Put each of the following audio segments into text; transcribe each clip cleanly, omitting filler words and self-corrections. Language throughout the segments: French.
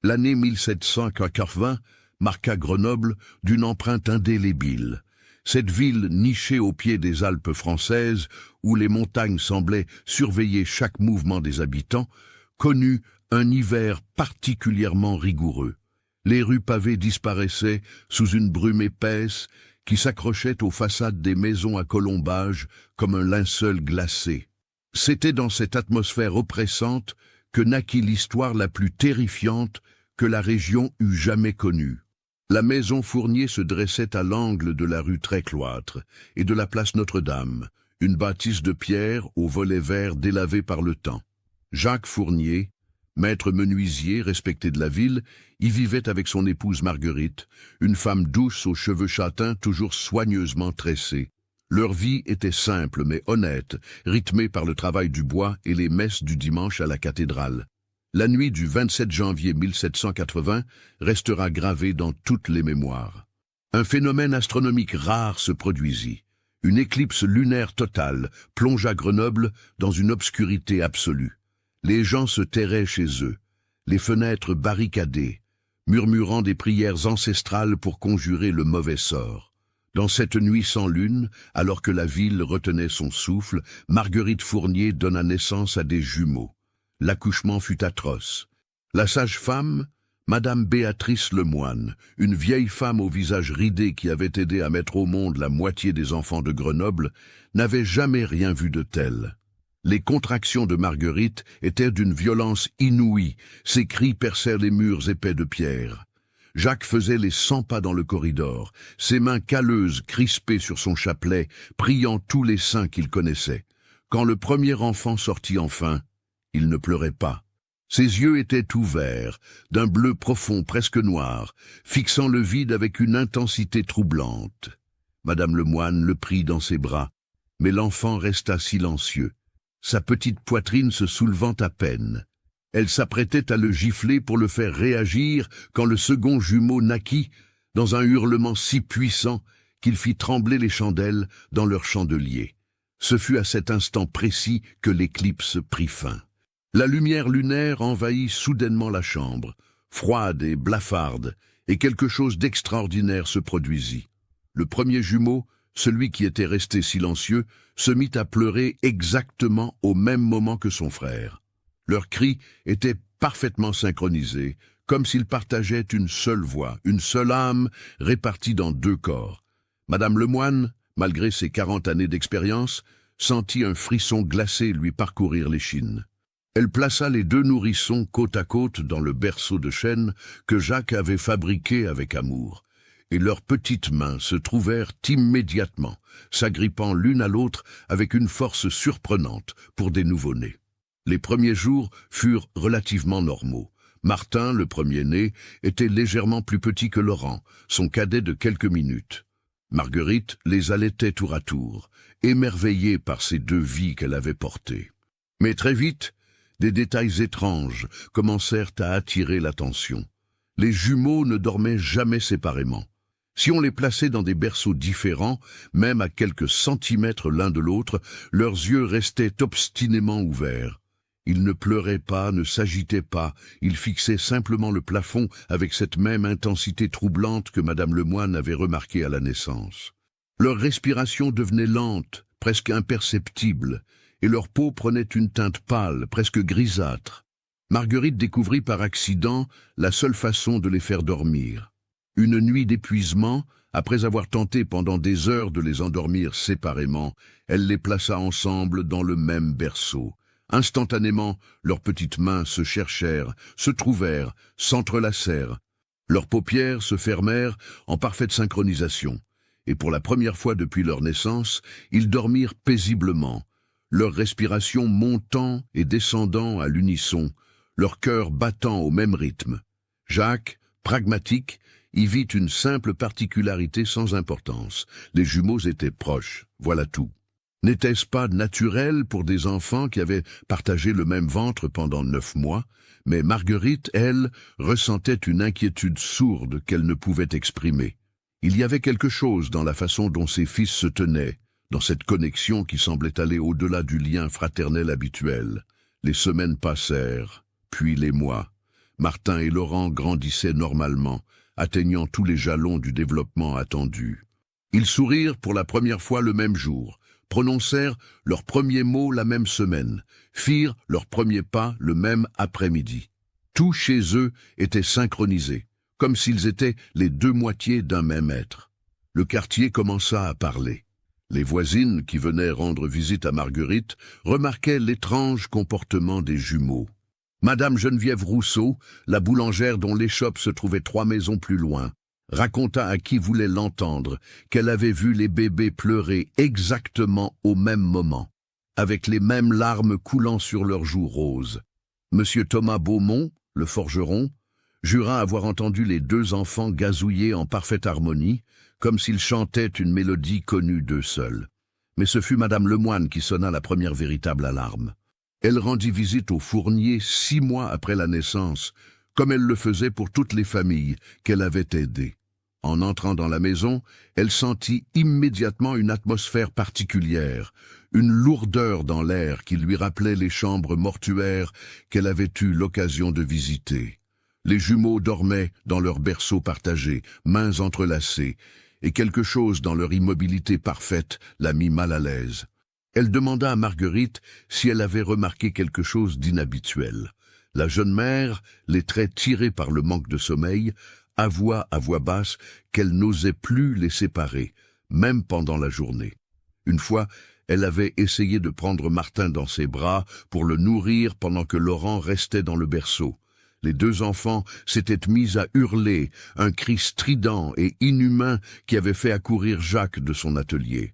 L'année 1780 marqua Grenoble d'une empreinte indélébile. Cette ville nichée au pied des Alpes françaises, où les montagnes semblaient surveiller chaque mouvement des habitants, connut un hiver particulièrement rigoureux. Les rues pavées disparaissaient sous une brume épaisse qui s'accrochait aux façades des maisons à colombages comme un linceul glacé. C'était dans cette atmosphère oppressante que naquit l'histoire la plus terrifiante que la région eût jamais connue. La maison Fournier se dressait à l'angle de la rue Très-Cloître et de la place Notre-Dame, une bâtisse de pierre aux volets verts délavés par le temps. Jacques Fournier, maître menuisier respecté de la ville, y vivait avec son épouse Marguerite, une femme douce aux cheveux châtains toujours soigneusement tressés. Leur vie était simple mais honnête, rythmée par le travail du bois et les messes du dimanche à la cathédrale. La nuit du 27 janvier 1780 restera gravée dans toutes les mémoires. Un phénomène astronomique rare se produisit. Une éclipse lunaire totale plongea Grenoble dans une obscurité absolue. Les gens se terraient chez eux, les fenêtres barricadées, murmurant des prières ancestrales pour conjurer le mauvais sort. Dans cette nuit sans lune, alors que la ville retenait son souffle, Marguerite Fournier donna naissance à des jumeaux. L'accouchement fut atroce. La sage-femme, Madame Béatrice Lemoine, une vieille femme au visage ridé qui avait aidé à mettre au monde la moitié des enfants de Grenoble, n'avait jamais rien vu de tel. Les contractions de Marguerite étaient d'une violence inouïe, ses cris perçèrent les murs épais de pierre. Jacques faisait les 100 pas dans le corridor, ses mains calleuses crispées sur son chapelet, priant tous les saints qu'il connaissait. Quand le premier enfant sortit enfin, il ne pleurait pas. Ses yeux étaient ouverts, d'un bleu profond presque noir, fixant le vide avec une intensité troublante. Madame Lemoine le prit dans ses bras, mais l'enfant resta silencieux, sa petite poitrine se soulevant à peine. Elle s'apprêtait à le gifler pour le faire réagir quand le second jumeau naquit, dans un hurlement si puissant qu'il fit trembler les chandelles dans leur chandelier. Ce fut à cet instant précis que l'éclipse prit fin. La lumière lunaire envahit soudainement la chambre, froide et blafarde, et quelque chose d'extraordinaire se produisit. Le premier jumeau, celui qui était resté silencieux, se mit à pleurer exactement au même moment que son frère. Leurs cris étaient parfaitement synchronisés, comme s'ils partageaient une seule voix, une seule âme répartie dans deux corps. Madame Lemoine, malgré ses 40 années d'expérience, sentit un frisson glacé lui parcourir l'échine. Elle plaça les deux nourrissons côte à côte dans le berceau de chêne que Jacques avait fabriqué avec amour, et leurs petites mains se trouvèrent immédiatement, s'agrippant l'une à l'autre avec une force surprenante pour des nouveau-nés. Les premiers jours furent relativement normaux. Martin, le premier-né, était légèrement plus petit que Laurent, son cadet de quelques minutes. Marguerite les allaitait tour à tour, émerveillée par ces deux vies qu'elle avait portées. Mais très vite, des détails étranges commencèrent à attirer l'attention. Les jumeaux ne dormaient jamais séparément. Si on les plaçait dans des berceaux différents, même à quelques centimètres l'un de l'autre, leurs yeux restaient obstinément ouverts. Ils ne pleuraient pas, ne s'agitaient pas, ils fixaient simplement le plafond avec cette même intensité troublante que Madame Lemoine avait remarquée à la naissance. Leur respiration devenait lente, presque imperceptible, et leur peau prenait une teinte pâle, presque grisâtre. Marguerite découvrit par accident la seule façon de les faire dormir. Une nuit d'épuisement, après avoir tenté pendant des heures de les endormir séparément, elle les plaça ensemble dans le même berceau. Instantanément, leurs petites mains se cherchèrent, se trouvèrent, s'entrelacèrent. Leurs paupières se fermèrent en parfaite synchronisation, et pour la première fois depuis leur naissance, ils dormirent paisiblement, leur respiration montant et descendant à l'unisson, leur cœur battant au même rythme. Jacques, pragmatique, y vit une simple particularité sans importance. Les jumeaux étaient proches, voilà tout. N'était-ce pas naturel pour des enfants qui avaient partagé le même ventre pendant 9 mois, mais Marguerite, elle, ressentait une inquiétude sourde qu'elle ne pouvait exprimer. Il y avait quelque chose dans la façon dont ses fils se tenaient, dans cette connexion qui semblait aller au-delà du lien fraternel habituel. Les semaines passèrent, puis les mois. Martin et Laurent grandissaient normalement, atteignant tous les jalons du développement attendu. Ils sourirent pour la première fois le même jour, prononcèrent leurs premiers mots la même semaine, firent leurs premiers pas le même après-midi. Tout chez eux était synchronisé, comme s'ils étaient les deux moitiés d'un même être. Le quartier commença à parler. Les voisines qui venaient rendre visite à Marguerite remarquaient l'étrange comportement des jumeaux. Madame Geneviève Rousseau, la boulangère dont l'échoppe se trouvait 3 maisons plus loin, raconta à qui voulait l'entendre qu'elle avait vu les bébés pleurer exactement au même moment, avec les mêmes larmes coulant sur leurs joues roses. Monsieur Thomas Beaumont, le forgeron, jura avoir entendu les 2 enfants gazouiller en parfaite harmonie, comme s'ils chantaient une mélodie connue d'eux seuls. Mais ce fut Madame Lemoine qui sonna la première véritable alarme. Elle rendit visite au fournier 6 mois après la naissance, comme elle le faisait pour toutes les familles qu'elle avait aidées. En entrant dans la maison, elle sentit immédiatement une atmosphère particulière, une lourdeur dans l'air qui lui rappelait les chambres mortuaires qu'elle avait eu l'occasion de visiter. Les jumeaux dormaient dans leur berceau partagé, mains entrelacées, et quelque chose dans leur immobilité parfaite la mit mal à l'aise. Elle demanda à Marguerite si elle avait remarqué quelque chose d'inhabituel. La jeune mère, les traits tirés par le manque de sommeil, avoua à voix basse qu'elle n'osait plus les séparer, même pendant la journée. Une fois, elle avait essayé de prendre Martin dans ses bras pour le nourrir pendant que Laurent restait dans le berceau. Les 2 enfants s'étaient mis à hurler, un cri strident et inhumain qui avait fait accourir Jacques de son atelier.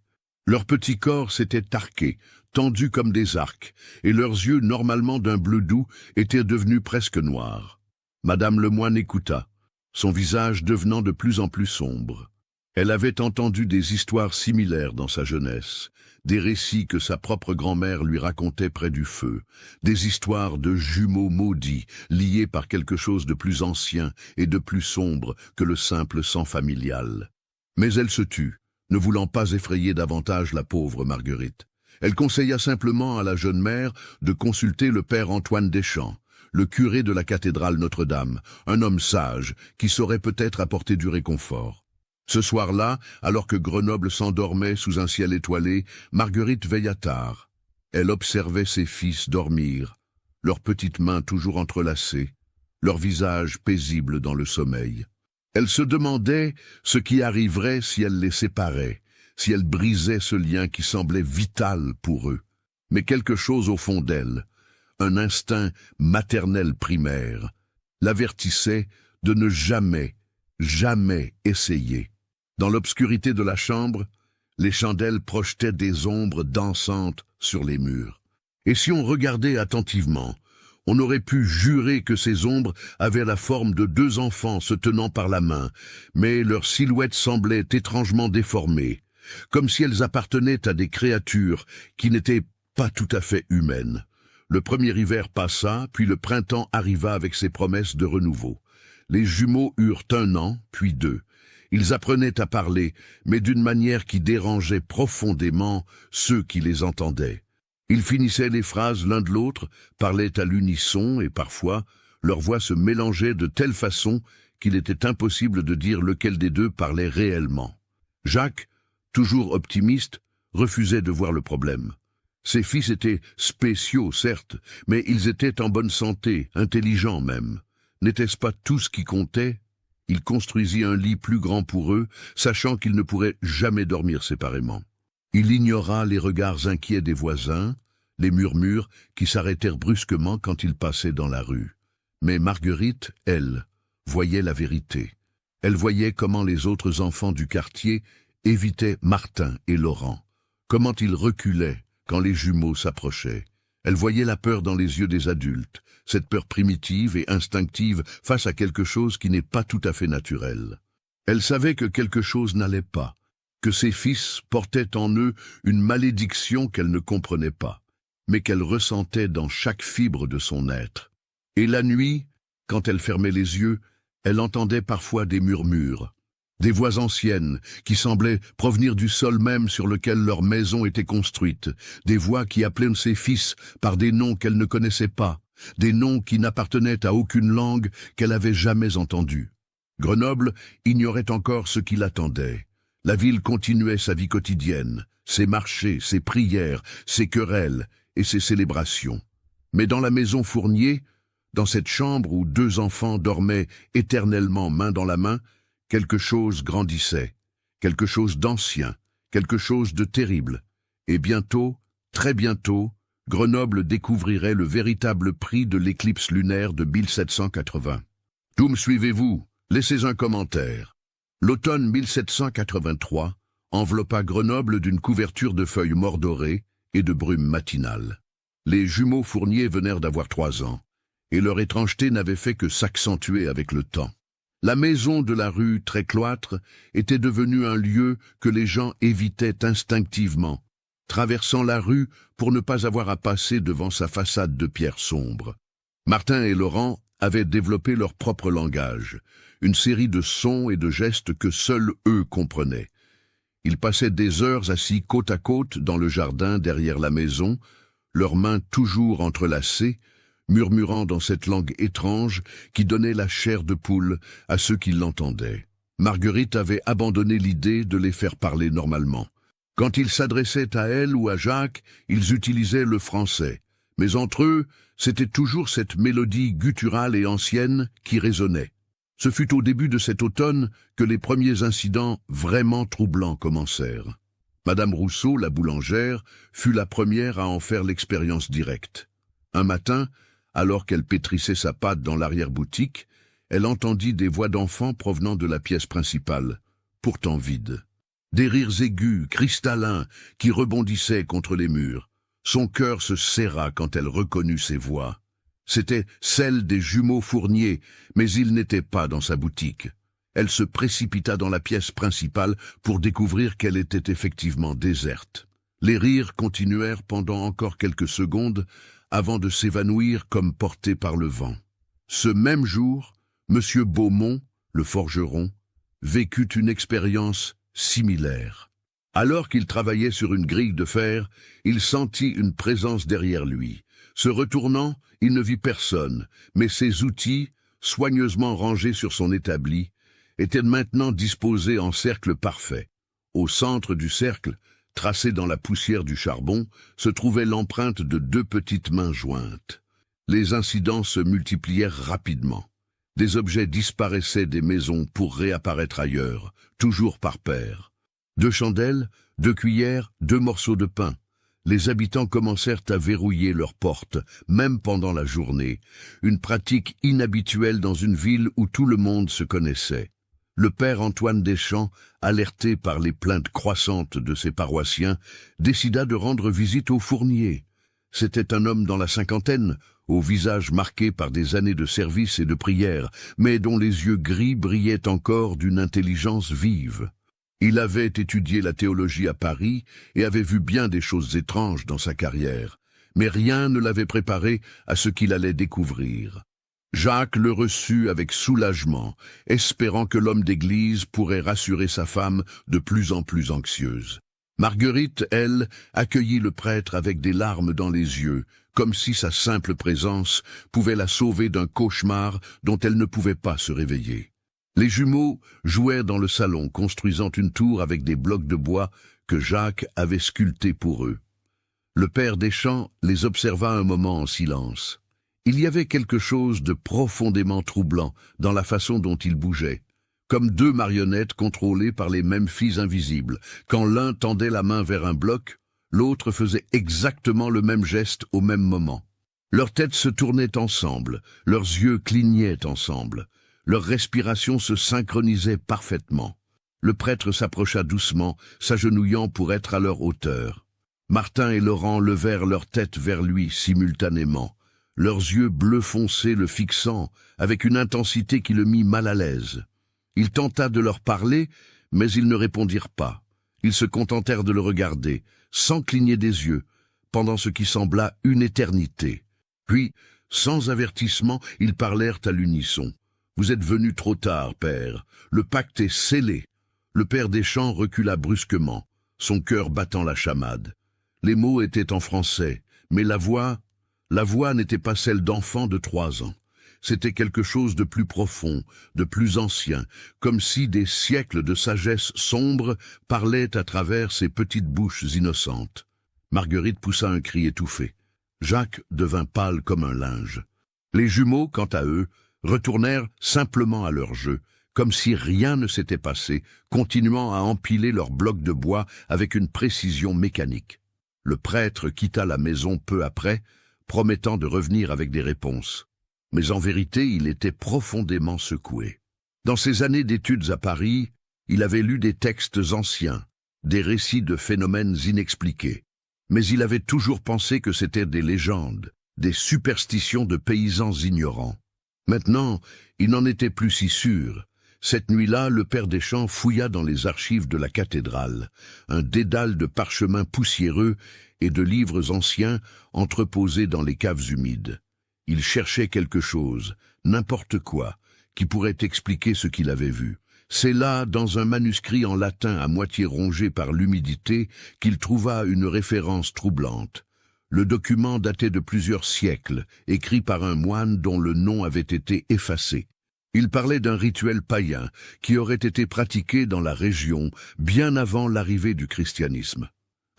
Leurs petits corps s'étaient arqués, tendus comme des arcs, et leurs yeux, normalement d'un bleu doux, étaient devenus presque noirs. Madame Lemoine écouta, son visage devenant de plus en plus sombre. Elle avait entendu des histoires similaires dans sa jeunesse, des récits que sa propre grand-mère lui racontait près du feu, des histoires de jumeaux maudits, liés par quelque chose de plus ancien et de plus sombre que le simple sang familial. Mais elle se tut, ne voulant pas effrayer davantage la pauvre Marguerite. Elle conseilla simplement à la jeune mère de consulter le père Antoine Deschamps, le curé de la cathédrale Notre-Dame, un homme sage qui saurait peut-être apporter du réconfort. Ce soir-là, alors que Grenoble s'endormait sous un ciel étoilé, Marguerite veilla tard. Elle observait ses fils dormir, leurs petites mains toujours entrelacées, leurs visages paisibles dans le sommeil. Elle se demandait ce qui arriverait si elle les séparait, si elle brisait ce lien qui semblait vital pour eux. Mais quelque chose au fond d'elle, un instinct maternel primaire, l'avertissait de ne jamais, jamais essayer. Dans l'obscurité de la chambre, les chandelles projetaient des ombres dansantes sur les murs. Et si on regardait attentivement, on aurait pu jurer que ces ombres avaient la forme de 2 enfants se tenant par la main, mais leurs silhouettes semblaient étrangement déformées, comme si elles appartenaient à des créatures qui n'étaient pas tout à fait humaines. Le premier hiver passa, puis le printemps arriva avec ses promesses de renouveau. Les jumeaux eurent 1 an, puis 2. Ils apprenaient à parler, mais d'une manière qui dérangeait profondément ceux qui les entendaient. Ils finissaient les phrases l'un de l'autre, parlaient à l'unisson et parfois, leurs voix se mélangeaient de telle façon qu'il était impossible de dire lequel des 2 parlait réellement. Jacques, toujours optimiste, refusait de voir le problème. Ses fils étaient spéciaux, certes, mais ils étaient en bonne santé, intelligents même. N'était-ce pas tout ce qui comptait ? Il construisit un lit plus grand pour eux, sachant qu'ils ne pourraient jamais dormir séparément. Il ignora les regards inquiets des voisins, les murmures qui s'arrêtèrent brusquement quand il passait dans la rue. Mais Marguerite, elle, voyait la vérité. Elle voyait comment les autres enfants du quartier évitaient Martin et Laurent, comment ils reculaient quand les jumeaux s'approchaient. Elle voyait la peur dans les yeux des adultes, cette peur primitive et instinctive face à quelque chose qui n'est pas tout à fait naturel. Elle savait que quelque chose n'allait pas, que ses fils portaient en eux une malédiction qu'elle ne comprenait pas, mais qu'elle ressentait dans chaque fibre de son être. Et la nuit, quand elle fermait les yeux, elle entendait parfois des murmures, des voix anciennes qui semblaient provenir du sol même sur lequel leur maison était construite, des voix qui appelaient ses fils par des noms qu'elle ne connaissait pas, des noms qui n'appartenaient à aucune langue qu'elle avait jamais entendue. Grenoble ignorait encore ce qui l'attendait. La ville continuait sa vie quotidienne, ses marchés, ses prières, ses querelles et ses célébrations. Mais dans la maison Fournier, dans cette chambre où deux enfants dormaient éternellement main dans la main, quelque chose grandissait, quelque chose d'ancien, quelque chose de terrible. Et bientôt, très bientôt, Grenoble découvrirait le véritable prix de l'éclipse lunaire de 1780. D'où me suivez-vous? Laissez un commentaire. L'automne 1783 enveloppa Grenoble d'une couverture de feuilles mordorées et de brume matinale. Les jumeaux Fournier venèrent d'avoir 3 ans, et leur étrangeté n'avait fait que s'accentuer avec le temps. La maison de la rue très cloître était devenue un lieu que les gens évitaient instinctivement, traversant la rue pour ne pas avoir à passer devant sa façade de pierre sombre. Martin et Laurent avaient développé leur propre langage, une série de sons et de gestes que seuls eux comprenaient. Ils passaient des heures assis côte à côte dans le jardin derrière la maison, leurs mains toujours entrelacées, murmurant dans cette langue étrange qui donnait la chair de poule à ceux qui l'entendaient. Marguerite avait abandonné l'idée de les faire parler normalement. Quand ils s'adressaient à elle ou à Jacques, ils utilisaient le français. Mais entre eux, c'était toujours cette mélodie gutturale et ancienne qui résonnait. Ce fut au début de cet automne que les premiers incidents vraiment troublants commencèrent. Madame Rousseau, la boulangère, fut la première à en faire l'expérience directe. Un matin, alors qu'elle pétrissait sa pâte dans l'arrière-boutique, elle entendit des voix d'enfants provenant de la pièce principale, pourtant vide. Des rires aigus, cristallins, qui rebondissaient contre les murs. Son cœur se serra quand elle reconnut ces voix. C'étaient celles des jumeaux Fournier, mais ils n'étaient pas dans sa boutique. Elle se précipita dans la pièce principale pour découvrir qu'elle était effectivement déserte. Les rires continuèrent pendant encore quelques secondes avant de s'évanouir comme portés par le vent. Ce même jour, M. Beaumont, le forgeron, vécut une expérience similaire. Alors qu'il travaillait sur une grille de fer, il sentit une présence derrière lui. Se retournant, il ne vit personne, mais ses outils, soigneusement rangés sur son établi, étaient maintenant disposés en cercle parfait. Au centre du cercle, tracé dans la poussière du charbon, se trouvait l'empreinte de 2 petites mains jointes. Les incidents se multiplièrent rapidement. Des objets disparaissaient des maisons pour réapparaître ailleurs, toujours par paires. 2 chandelles, 2 cuillères, 2 morceaux de pain. Les habitants commencèrent à verrouiller leurs portes, même pendant la journée, une pratique inhabituelle dans une ville où tout le monde se connaissait. Le père Antoine Deschamps, alerté par les plaintes croissantes de ses paroissiens, décida de rendre visite au Fournier. C'était un homme dans la cinquantaine, au visage marqué par des années de service et de prière, mais dont les yeux gris brillaient encore d'une intelligence vive. Il avait étudié la théologie à Paris et avait vu bien des choses étranges dans sa carrière, mais rien ne l'avait préparé à ce qu'il allait découvrir. Jacques le reçut avec soulagement, espérant que l'homme d'église pourrait rassurer sa femme de plus en plus anxieuse. Marguerite, elle, accueillit le prêtre avec des larmes dans les yeux, comme si sa simple présence pouvait la sauver d'un cauchemar dont elle ne pouvait pas se réveiller. Les jumeaux jouèrent dans le salon, construisant une tour avec des blocs de bois que Jacques avait sculptés pour eux. Le père Deschamps les observa un moment en silence. Il y avait quelque chose de profondément troublant dans la façon dont ils bougeaient, comme 2 marionnettes contrôlées par les mêmes fils invisibles. Quand l'un tendait la main vers un bloc, l'autre faisait exactement le même geste au même moment. Leurs têtes se tournaient ensemble, leurs yeux clignaient ensemble. Leur respiration se synchronisait parfaitement. Le prêtre s'approcha doucement, s'agenouillant pour être à leur hauteur. Martin et Laurent levèrent leur tête vers lui simultanément, leurs yeux bleu foncé le fixant avec une intensité qui le mit mal à l'aise. Il tenta de leur parler, mais ils ne répondirent pas. Ils se contentèrent de le regarder, sans cligner des yeux, pendant ce qui sembla une éternité. Puis, sans avertissement, ils parlèrent à l'unisson. « Vous êtes venu trop tard, père. Le pacte est scellé. » Le père Deschamps recula brusquement, son cœur battant la chamade. Les mots étaient en français, mais la voix La voix n'était pas celle d'enfant de 3 ans. C'était quelque chose de plus profond, de plus ancien, comme si des siècles de sagesse sombre parlaient à travers ces petites bouches innocentes. Marguerite poussa un cri étouffé. Jacques devint pâle comme un linge. Les jumeaux, quant à eux, retournèrent simplement à leur jeu, comme si rien ne s'était passé, continuant à empiler leurs blocs de bois avec une précision mécanique. Le prêtre quitta la maison peu après, promettant de revenir avec des réponses. Mais en vérité, il était profondément secoué. Dans ses années d'études à Paris, il avait lu des textes anciens, des récits de phénomènes inexpliqués. Mais il avait toujours pensé que c'étaient des légendes, des superstitions de paysans ignorants. Maintenant, il n'en était plus si sûr. Cette nuit-là, le père Deschamps fouilla dans les archives de la cathédrale, un dédale de parchemins poussiéreux et de livres anciens entreposés dans les caves humides. Il cherchait quelque chose, n'importe quoi, qui pourrait expliquer ce qu'il avait vu. C'est là, dans un manuscrit en latin à moitié rongé par l'humidité, qu'il trouva une référence troublante. Le document datait de plusieurs siècles, écrit par un moine dont le nom avait été effacé. Il parlait d'un rituel païen qui aurait été pratiqué dans la région bien avant l'arrivée du christianisme.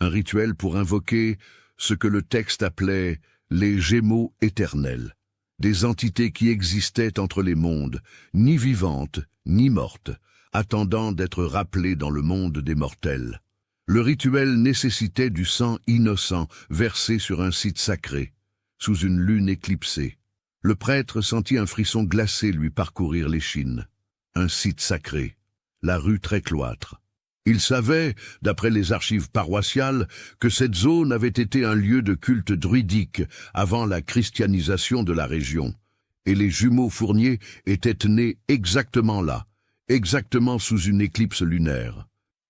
Un rituel pour invoquer ce que le texte appelait les Gémeaux éternels, des entités qui existaient entre les mondes, ni vivantes, ni mortes, attendant d'être rappelées dans le monde des mortels. Le rituel nécessitait du sang innocent versé sur un site sacré, sous une lune éclipsée. Le prêtre sentit un frisson glacé lui parcourir l'échine. Un site sacré, la rue très cloître. Il savait, d'après les archives paroissiales, que cette zone avait été un lieu de culte druidique avant la christianisation de la région, et les jumeaux Fournier étaient nés exactement là, exactement sous une éclipse lunaire.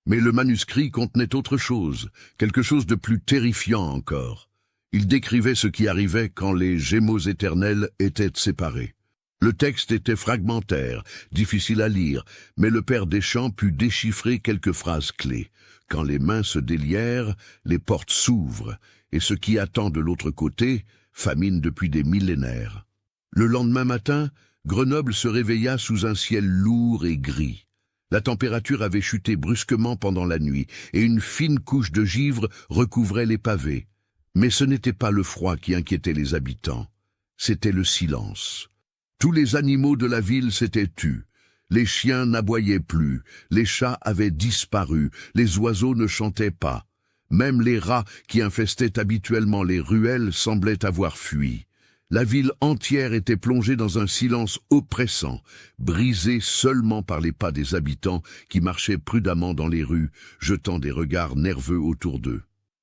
Mais le manuscrit contenait autre chose, quelque chose de plus terrifiant encore. Il décrivait ce qui arrivait quand les Gémeaux éternels étaient séparés. Le texte était fragmentaire, difficile à lire, mais le père Deschamps put déchiffrer quelques phrases clés. Quand les mains se délièrent, les portes s'ouvrent, et ce qui attend de l'autre côté, famine depuis des millénaires. Le lendemain matin, Grenoble se réveilla sous un ciel lourd et gris. La température avait chuté brusquement pendant la nuit, et une fine couche de givre recouvrait les pavés. Mais ce n'était pas le froid qui inquiétait les habitants, c'était le silence. Tous les animaux de la ville s'étaient tus. Les chiens n'aboyaient plus, les chats avaient disparu, les oiseaux ne chantaient pas. Même les rats qui infestaient habituellement les ruelles semblaient avoir fui. La ville entière était plongée dans un silence oppressant, brisé seulement par les pas des habitants qui marchaient prudemment dans les rues, jetant des regards nerveux autour d'eux.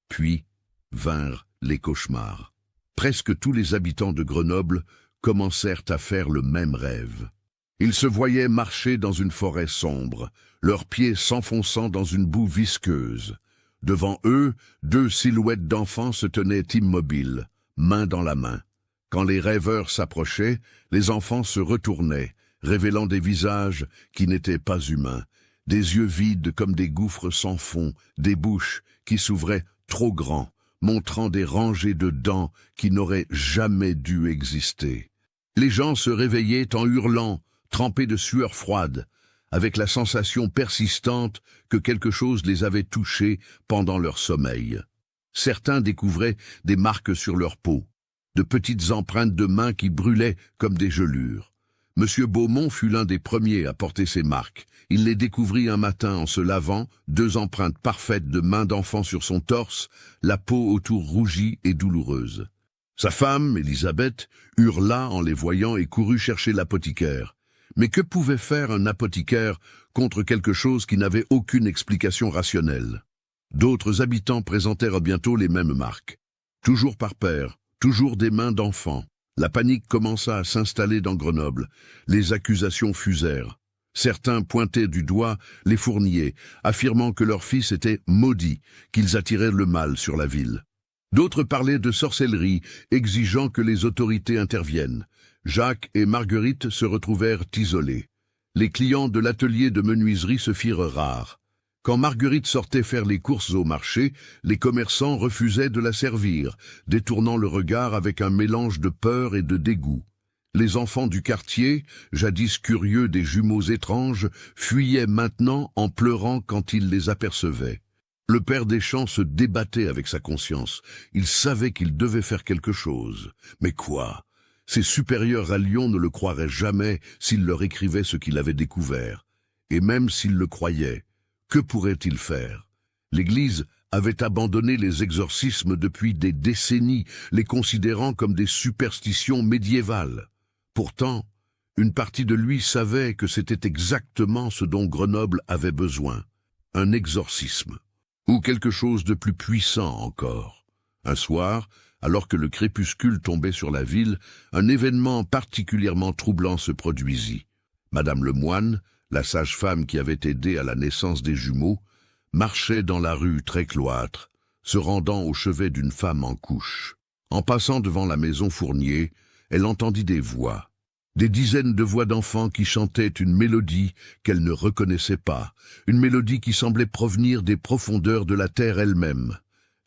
Puis vinrent les cauchemars. Presque tous les habitants de Grenoble commencèrent à faire le même rêve. Ils se voyaient marcher dans une forêt sombre, leurs pieds s'enfonçant dans une boue visqueuse. Devant eux, 2 silhouettes d'enfants se tenaient immobiles, main dans la main. Quand les rêveurs s'approchaient, les enfants se retournaient, révélant des visages qui n'étaient pas humains, des yeux vides comme des gouffres sans fond, des bouches qui s'ouvraient trop grands, montrant des rangées de dents qui n'auraient jamais dû exister. Les gens se réveillaient en hurlant, trempés de sueur froide, avec la sensation persistante que quelque chose les avait touchés pendant leur sommeil. Certains découvraient des marques sur leur peau, de petites empreintes de mains qui brûlaient comme des gelures. Monsieur Beaumont fut l'un des premiers à porter ces marques. Il les découvrit un matin en se lavant, 2 empreintes parfaites de mains d'enfant sur son torse, la peau autour rougie et douloureuse. Sa femme, Élisabeth, hurla en les voyant et courut chercher l'apothicaire. Mais que pouvait faire un apothicaire contre quelque chose qui n'avait aucune explication rationnelle? D'autres habitants présentèrent bientôt les mêmes marques. Toujours par paire, toujours des mains d'enfants. La panique commença à s'installer dans Grenoble. Les accusations fusèrent. Certains pointaient du doigt les Fournier, affirmant que leur fils était maudit, qu'ils attiraient le mal sur la ville. D'autres parlaient de sorcellerie, exigeant que les autorités interviennent. Jacques et Marguerite se retrouvèrent isolés. Les clients de l'atelier de menuiserie se firent rares. Quand Marguerite sortait faire les courses au marché, les commerçants refusaient de la servir, détournant le regard avec un mélange de peur et de dégoût. Les enfants du quartier, jadis curieux des jumeaux étranges, fuyaient maintenant en pleurant quand ils les apercevaient. Le père Deschamps se débattait avec sa conscience. Il savait qu'il devait faire quelque chose. Mais quoi? Ses supérieurs à Lyon ne le croiraient jamais s'il leur écrivait ce qu'il avait découvert. Et même s'il le croyait, que pourrait-il faire? L'Église avait abandonné les exorcismes depuis des décennies, les considérant comme des superstitions médiévales. Pourtant, une partie de lui savait que c'était exactement ce dont Grenoble avait besoin. Un exorcisme. Ou quelque chose de plus puissant encore. Un soir, alors que le crépuscule tombait sur la ville, un événement particulièrement troublant se produisit. Madame Lemoine, la sage-femme qui avait aidé à la naissance des jumeaux, marchait dans la rue très cloître, se rendant au chevet d'une femme en couche. En passant devant la maison Fournier, elle entendit des voix. Des dizaines de voix d'enfants qui chantaient une mélodie qu'elle ne reconnaissait pas, une mélodie qui semblait provenir des profondeurs de la terre elle-même.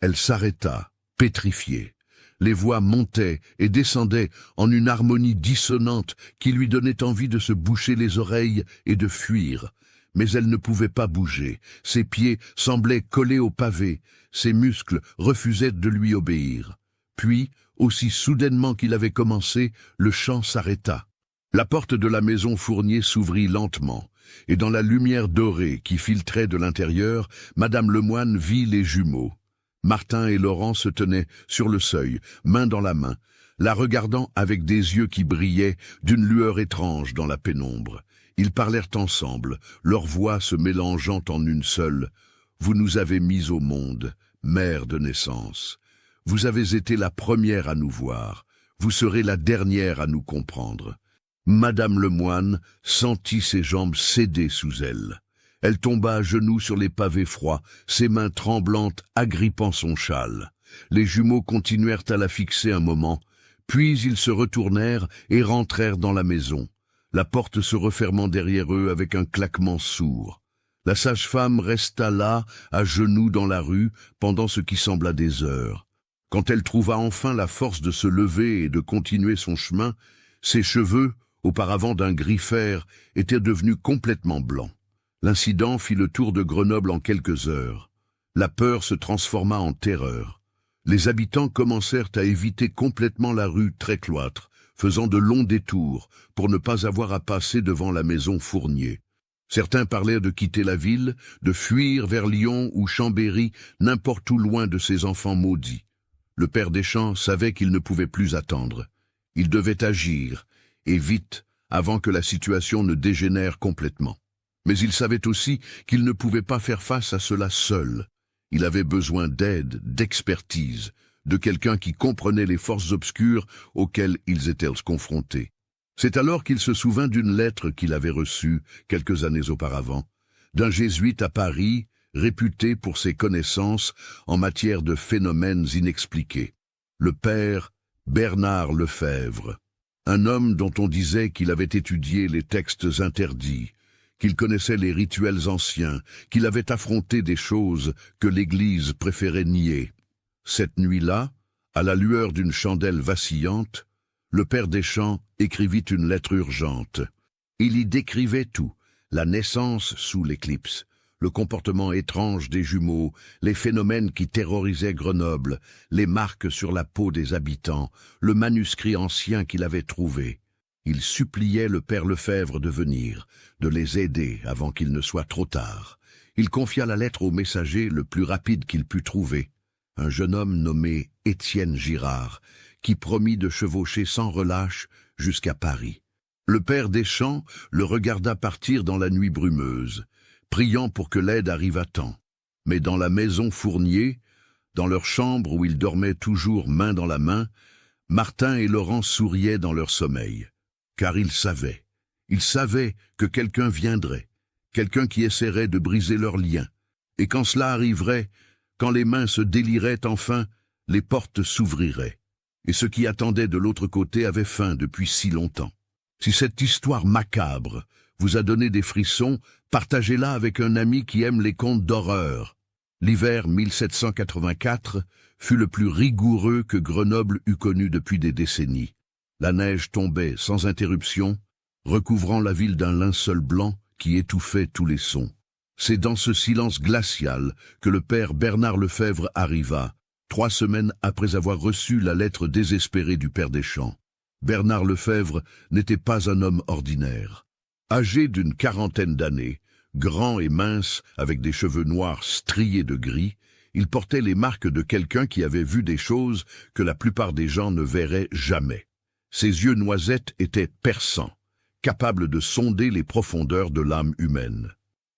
Elle s'arrêta, pétrifiée. Les voix montaient et descendaient en une harmonie dissonante qui lui donnait envie de se boucher les oreilles et de fuir. Mais elle ne pouvait pas bouger. Ses pieds semblaient collés au pavé. Ses muscles refusaient de lui obéir. Puis, aussi soudainement qu'il avait commencé, le chant s'arrêta. La porte de la maison Fournier s'ouvrit lentement, et dans la lumière dorée qui filtrait de l'intérieur, Madame Lemoine vit les jumeaux. Martin et Laurent se tenaient sur le seuil, main dans la main, la regardant avec des yeux qui brillaient d'une lueur étrange dans la pénombre. Ils parlèrent ensemble, leurs voix se mélangeant en une seule. « Vous nous avez mis au monde, mère de naissance. Vous avez été la première à nous voir. Vous serez la dernière à nous comprendre. » Madame Lemoine sentit ses jambes céder sous elle. Elle tomba à genoux sur les pavés froids, ses mains tremblantes agrippant son châle. Les jumeaux continuèrent à la fixer un moment, puis ils se retournèrent et rentrèrent dans la maison, la porte se refermant derrière eux avec un claquement sourd. La sage-femme resta là, à genoux dans la rue, pendant ce qui sembla des heures. Quand elle trouva enfin la force de se lever et de continuer son chemin, ses cheveux, auparavant d'un gris fer, étaient devenus complètement blancs. L'incident fit le tour de Grenoble en quelques heures. La peur se transforma en terreur. Les habitants commencèrent à éviter complètement la rue très cloître, faisant de longs détours pour ne pas avoir à passer devant la maison Fournier. Certains parlaient de quitter la ville, de fuir vers Lyon ou Chambéry, n'importe où loin de ces enfants maudits. Le père Deschamps savait qu'il ne pouvait plus attendre. Il devait agir, et vite, avant que la situation ne dégénère complètement. Mais il savait aussi qu'il ne pouvait pas faire face à cela seul. Il avait besoin d'aide, d'expertise, de quelqu'un qui comprenait les forces obscures auxquelles ils étaient confrontés. C'est alors qu'il se souvint d'une lettre qu'il avait reçue, quelques années auparavant, d'un jésuite à Paris, réputé pour ses connaissances en matière de phénomènes inexpliqués. Le père Bernard Lefebvre. Un homme dont on disait qu'il avait étudié les textes interdits, qu'il connaissait les rituels anciens, qu'il avait affronté des choses que l'Église préférait nier. Cette nuit-là, à la lueur d'une chandelle vacillante, le père Deschamps écrivit une lettre urgente. Il y décrivait tout, la naissance sous l'éclipse, le comportement étrange des jumeaux, les phénomènes qui terrorisaient Grenoble, les marques sur la peau des habitants, le manuscrit ancien qu'il avait trouvé. Il suppliait le père Lefebvre de venir, de les aider avant qu'il ne soit trop tard. Il confia la lettre au messager le plus rapide qu'il put trouver, un jeune homme nommé Étienne Girard, qui promit de chevaucher sans relâche jusqu'à Paris. Le père Deschamps le regarda partir dans la nuit brumeuse, priant pour que l'aide arrive à temps. Mais dans la maison Fournier, dans leur chambre où ils dormaient toujours main dans la main, Martin et Laurent souriaient dans leur sommeil. Car ils savaient que quelqu'un viendrait, quelqu'un qui essaierait de briser leurs liens. Et quand cela arriverait, quand les mains se délieraient enfin, les portes s'ouvriraient. Et ceux qui attendaient de l'autre côté avaient faim depuis si longtemps. Si cette histoire macabre vous a donné des frissons, partagez-la avec un ami qui aime les contes d'horreur. L'hiver 1784 fut le plus rigoureux que Grenoble eût connu depuis des décennies. La neige tombait sans interruption, recouvrant la ville d'un linceul blanc qui étouffait tous les sons. C'est dans ce silence glacial que le père Bernard Lefebvre arriva, 3 semaines après avoir reçu la lettre désespérée du père Deschamps. Bernard Lefebvre n'était pas un homme ordinaire. Âgé d'une 40aine d'années, grand et mince, avec des cheveux noirs striés de gris, il portait les marques de quelqu'un qui avait vu des choses que la plupart des gens ne verraient jamais. Ses yeux noisettes étaient perçants, capables de sonder les profondeurs de l'âme humaine.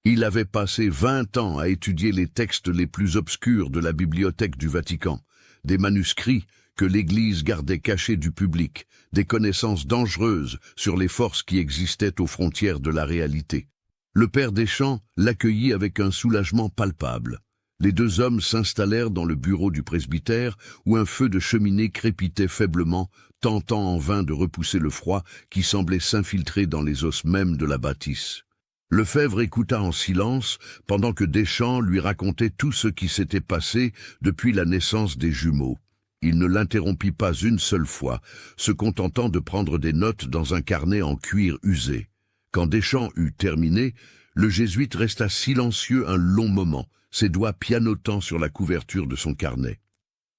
Il avait passé 20 ans à étudier les textes les plus obscurs de la bibliothèque du Vatican, des manuscrits que l'Église gardait cachés du public, des connaissances dangereuses sur les forces qui existaient aux frontières de la réalité. Le père Deschamps l'accueillit avec un soulagement palpable. Les 2 hommes s'installèrent dans le bureau du presbytère où un feu de cheminée crépitait faiblement, tentant en vain de repousser le froid qui semblait s'infiltrer dans les os mêmes de la bâtisse. Lefebvre écouta en silence pendant que Deschamps lui racontait tout ce qui s'était passé depuis la naissance des jumeaux. Il ne l'interrompit pas une seule fois, se contentant de prendre des notes dans un carnet en cuir usé. Quand Deschamps eut terminé, le jésuite resta silencieux un long moment, ses doigts pianotant sur la couverture de son carnet.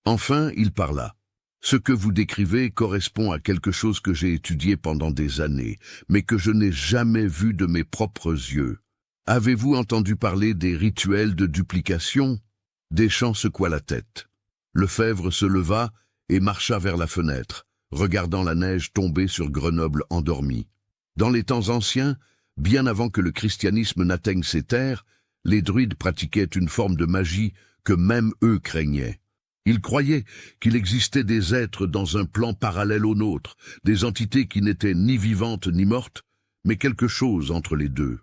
Enfin, il parla. « Ce que vous décrivez correspond à quelque chose que j'ai étudié pendant des années, mais que je n'ai jamais vu de mes propres yeux. Avez-vous entendu parler des rituels de duplication ?» Deschamps secoua la tête. Lefebvre se leva et marcha vers la fenêtre, regardant la neige tomber sur Grenoble endormie. Dans les temps anciens, bien avant que le christianisme n'atteigne ces terres, les druides pratiquaient une forme de magie que même eux craignaient. Ils croyaient qu'il existait des êtres dans un plan parallèle au nôtre, des entités qui n'étaient ni vivantes ni mortes, mais quelque chose entre les deux.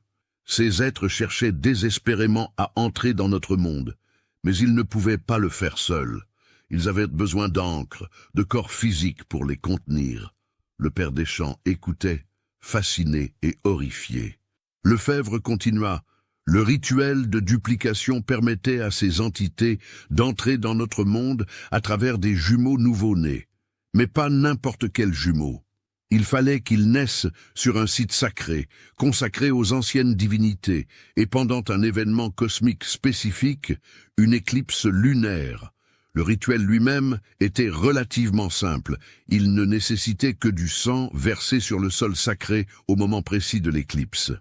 Ces êtres cherchaient désespérément à entrer dans notre monde, mais ils ne pouvaient pas le faire seuls. Ils avaient besoin d'encre, de corps physiques pour les contenir. Le père Deschamps écoutait, fasciné et horrifié. Lefebvre continua. Le rituel de duplication permettait à ces entités d'entrer dans notre monde à travers des jumeaux nouveau-nés. Mais pas n'importe quels jumeaux. Il fallait qu'ils naissent sur un site sacré, consacré aux anciennes divinités, et pendant un événement cosmique spécifique, une éclipse lunaire. Le rituel lui-même était relativement simple. Il ne nécessitait que du sang versé sur le sol sacré au moment précis de l'éclipse.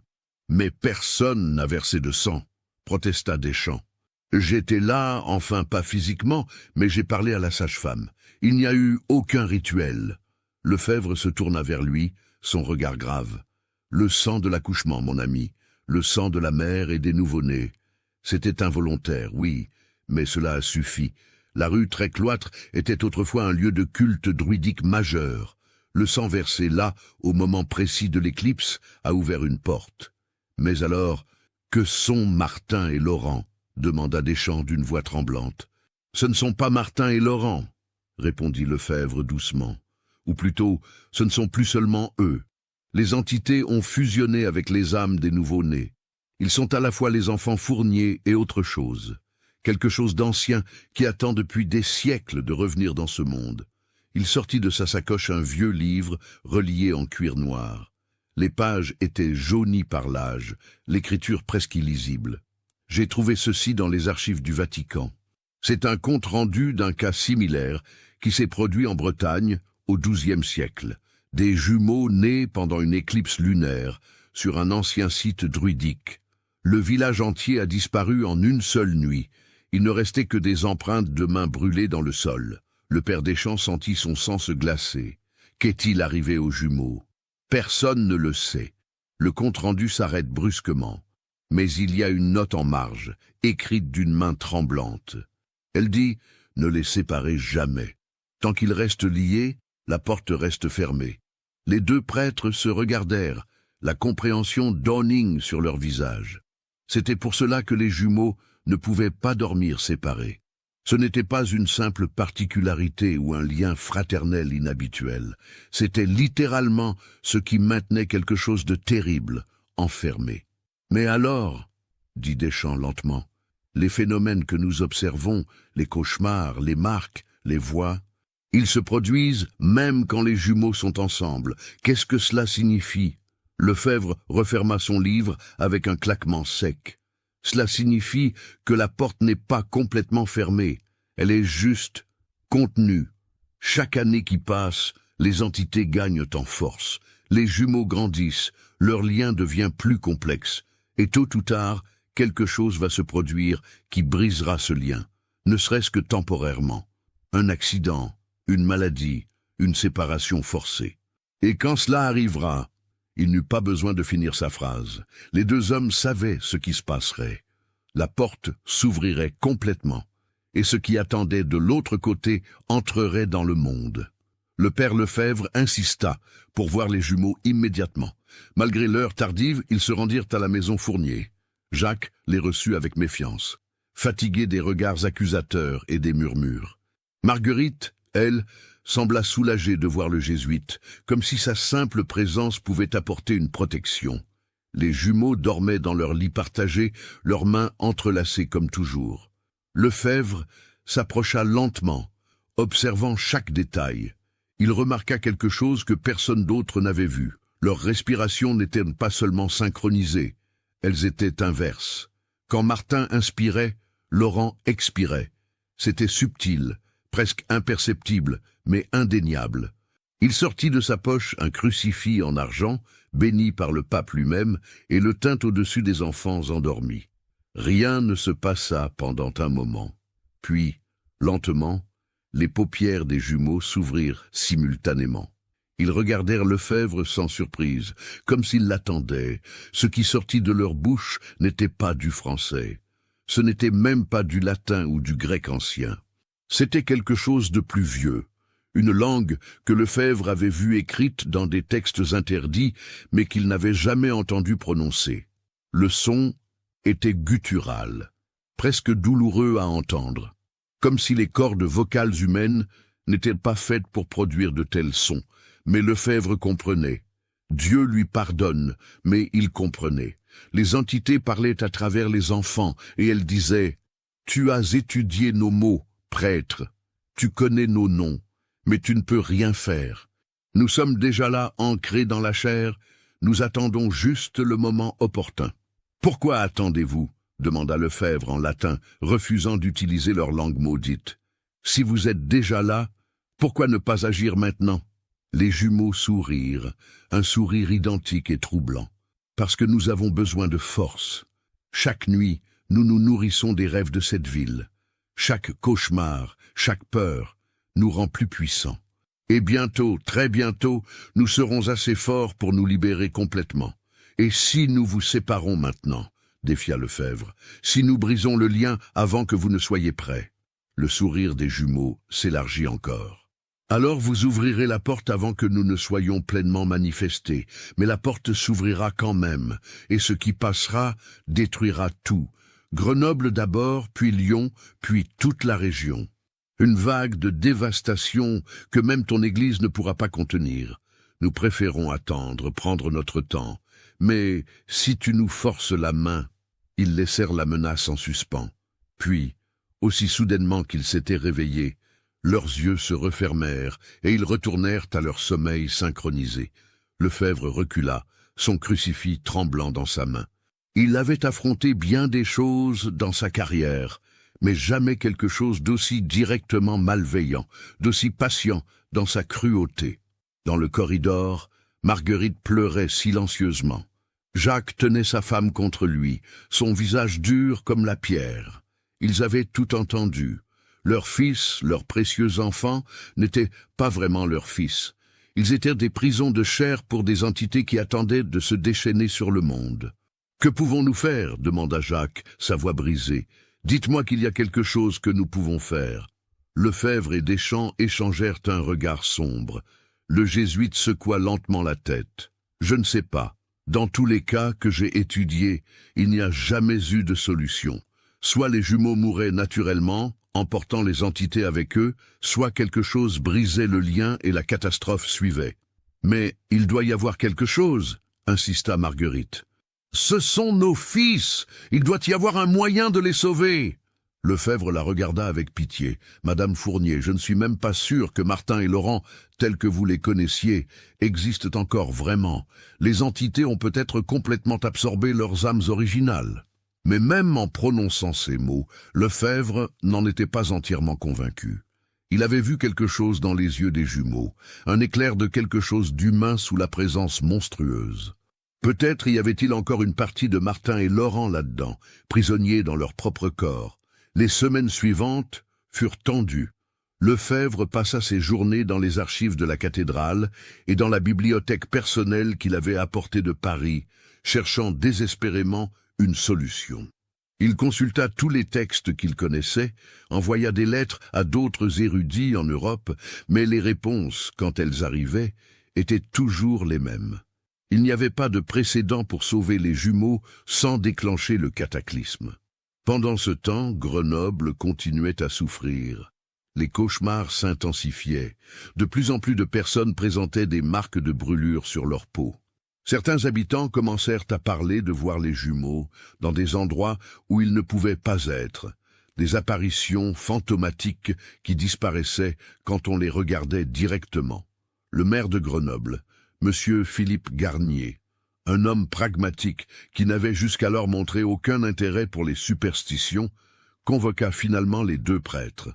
Mais personne n'a versé de sang, protesta Deschamps. J'étais là, enfin pas physiquement, mais j'ai parlé à la sage-femme. Il n'y a eu aucun rituel. Lefebvre se tourna vers lui, son regard grave. Le sang de l'accouchement, mon ami, le sang de la mère et des nouveau-nés. C'était involontaire, oui, mais cela a suffi. La rue très cloître était autrefois un lieu de culte druidique majeur. Le sang versé là, au moment précis de l'éclipse, a ouvert une porte. Mais alors, que sont Martin et Laurent ? Demanda Deschamps d'une voix tremblante. Ce ne sont pas Martin et Laurent, répondit Lefebvre doucement. Ou plutôt, ce ne sont plus seulement eux. Les entités ont fusionné avec les âmes des nouveau-nés. Ils sont à la fois les enfants fourniers et autre chose. Quelque chose d'ancien qui attend depuis des siècles de revenir dans ce monde. Il sortit de sa sacoche un vieux livre relié en cuir noir. Les pages étaient jaunies par l'âge, l'écriture presque illisible. J'ai trouvé ceci dans les archives du Vatican. C'est un compte-rendu d'un cas similaire qui s'est produit en Bretagne au XIIe siècle. Des jumeaux nés pendant une éclipse lunaire sur un ancien site druidique. Le village entier a disparu en une seule nuit. Il ne restait que des empreintes de mains brûlées dans le sol. Le père Deschamps sentit son sang se glacer. Qu'est-il arrivé aux jumeaux ? Personne ne le sait. Le compte-rendu s'arrête brusquement. Mais il y a une note en marge, écrite d'une main tremblante. Elle dit « Ne les séparez jamais. Tant qu'ils restent liés, la porte reste fermée. » Les 2 prêtres se regardèrent, la compréhension dawning sur leur visage. C'était pour cela que les jumeaux ne pouvaient pas dormir séparés. Ce n'était pas une simple particularité ou un lien fraternel inhabituel. C'était littéralement ce qui maintenait quelque chose de terrible enfermés. Mais alors, dit Deschamps lentement, les phénomènes que nous observons, les cauchemars, les marques, les voix, ils se produisent même quand les jumeaux sont ensemble. Qu'est-ce que cela signifie? Lefebvre referma son livre avec un claquement sec. Cela signifie que la porte n'est pas complètement fermée, elle est juste contenue. Chaque année qui passe, les entités gagnent en force, les jumeaux grandissent, leur lien devient plus complexe, et tôt ou tard, quelque chose va se produire qui brisera ce lien, ne serait-ce que temporairement. Un accident, une maladie, une séparation forcée. Et quand cela arrivera, il n'eut pas besoin de finir sa phrase. Les deux hommes savaient ce qui se passerait. La porte s'ouvrirait complètement, et ce qui attendait de l'autre côté entrerait dans le monde. Le père Lefebvre insista pour voir les jumeaux immédiatement. Malgré l'heure tardive, ils se rendirent à la maison Fournier. Jacques les reçut avec méfiance, fatigué des regards accusateurs et des murmures. Marguerite, elle, sembla soulagée de voir le jésuite, comme si sa simple présence pouvait apporter une protection. Les jumeaux dormaient dans leur lit partagé, leurs mains entrelacées comme toujours. Lefebvre s'approcha lentement, observant chaque détail. Il remarqua quelque chose que personne d'autre n'avait vu. Leurs respirations n'étaient pas seulement synchronisées, elles étaient inverses. Quand Martin inspirait, Laurent expirait. C'était subtil, presque imperceptible, mais indéniable. Il sortit de sa poche un crucifix en argent, béni par le pape lui-même, et le tint au-dessus des enfants endormis. Rien ne se passa pendant un moment. Puis, lentement, les paupières des jumeaux s'ouvrirent simultanément. Ils regardèrent Lefebvre sans surprise, comme s'ils l'attendaient. Ce qui sortit de leur bouche n'était pas du français. Ce n'était même pas du latin ou du grec ancien. C'était quelque chose de plus vieux, une langue que Lefebvre avait vue écrite dans des textes interdits, mais qu'il n'avait jamais entendu prononcer. Le son était guttural, presque douloureux à entendre, comme si les cordes vocales humaines n'étaient pas faites pour produire de tels sons. Mais Lefebvre comprenait. Dieu lui pardonne, mais il comprenait. Les entités parlaient à travers les enfants, et elles disaient « Tu as étudié nos mots, prêtre, tu connais nos noms, mais tu ne peux rien faire. Nous sommes déjà là, ancrés dans la chair, nous attendons juste le moment opportun. » « Pourquoi attendez-vous » demanda Lefebvre en latin, refusant d'utiliser leur langue maudite. « Si vous êtes déjà là, pourquoi ne pas agir maintenant ?» Les jumeaux sourirent, un sourire identique et troublant. « Parce que nous avons besoin de force. Chaque nuit, nous nous nourrissons des rêves de cette ville. Chaque cauchemar, chaque peur, nous rend plus puissants. Et bientôt, très bientôt, nous serons assez forts pour nous libérer complètement. Et si nous vous séparons maintenant, défia Lefebvre, si nous brisons le lien avant que vous ne soyez prêts. » Le sourire des jumeaux s'élargit encore. « Alors vous ouvrirez la porte avant que nous ne soyons pleinement manifestés, mais la porte s'ouvrira quand même, et ce qui passera détruira tout. Grenoble d'abord, puis Lyon, puis toute la région. Une vague de dévastation que même ton Église ne pourra pas contenir. Nous préférons attendre, prendre notre temps. Mais si tu nous forces la main, » ils laissèrent la menace en suspens. Puis, aussi soudainement qu'ils s'étaient réveillés, leurs yeux se refermèrent et ils retournèrent à leur sommeil synchronisé. Lefebvre recula, son crucifix tremblant dans sa main. Il avait affronté bien des choses dans sa carrière, mais jamais quelque chose d'aussi directement malveillant, d'aussi patient dans sa cruauté. Dans le corridor, Marguerite pleurait silencieusement. Jacques tenait sa femme contre lui, son visage dur comme la pierre. Ils avaient tout entendu. Leur fils, leurs précieux enfants, n'étaient pas vraiment leurs fils. Ils étaient des prisons de chair pour des entités qui attendaient de se déchaîner sur le monde. « Que pouvons-nous faire » demanda Jacques, sa voix brisée. « Dites-moi qu'il y a quelque chose que nous pouvons faire. » Lefebvre et Deschamps échangèrent un regard sombre. Le jésuite secoua lentement la tête. « Je ne sais pas. Dans tous les cas que j'ai étudiés, il n'y a jamais eu de solution. Soit les jumeaux mouraient naturellement, emportant les entités avec eux, soit quelque chose brisait le lien et la catastrophe suivait. « Mais il doit y avoir quelque chose » insista Marguerite. Ce sont nos fils. Il doit y avoir un moyen de les sauver. Lefebvre la regarda avec pitié. Madame Fournier, je ne suis même pas sûr que Martin et Laurent, tels que vous les connaissiez, existent encore vraiment. Les entités ont peut-être complètement absorbé leurs âmes originales. Mais même en prononçant ces mots, Lefebvre n'en était pas entièrement convaincu. Il avait vu quelque chose dans les yeux des jumeaux, un éclair de quelque chose d'humain sous la présence monstrueuse. Peut-être y avait-il encore une partie de Martin et Laurent là-dedans, prisonniers dans leur propre corps. Les semaines suivantes furent tendues. Lefebvre passa ses journées dans les archives de la cathédrale et dans la bibliothèque personnelle qu'il avait apportée de Paris, cherchant désespérément une solution. Il consulta tous les textes qu'il connaissait, envoya des lettres à d'autres érudits en Europe, mais les réponses, quand elles arrivaient, étaient toujours les mêmes. Il n'y avait pas de précédent pour sauver les jumeaux sans déclencher le cataclysme. Pendant ce temps, Grenoble continuait à souffrir. Les cauchemars s'intensifiaient. De plus en plus de personnes présentaient des marques de brûlures sur leur peau. Certains habitants commencèrent à parler de voir les jumeaux dans des endroits où ils ne pouvaient pas être, des apparitions fantomatiques qui disparaissaient quand on les regardait directement. Le maire de Grenoble, Monsieur Philippe Garnier, un homme pragmatique qui n'avait jusqu'alors montré aucun intérêt pour les superstitions, convoqua finalement les deux prêtres.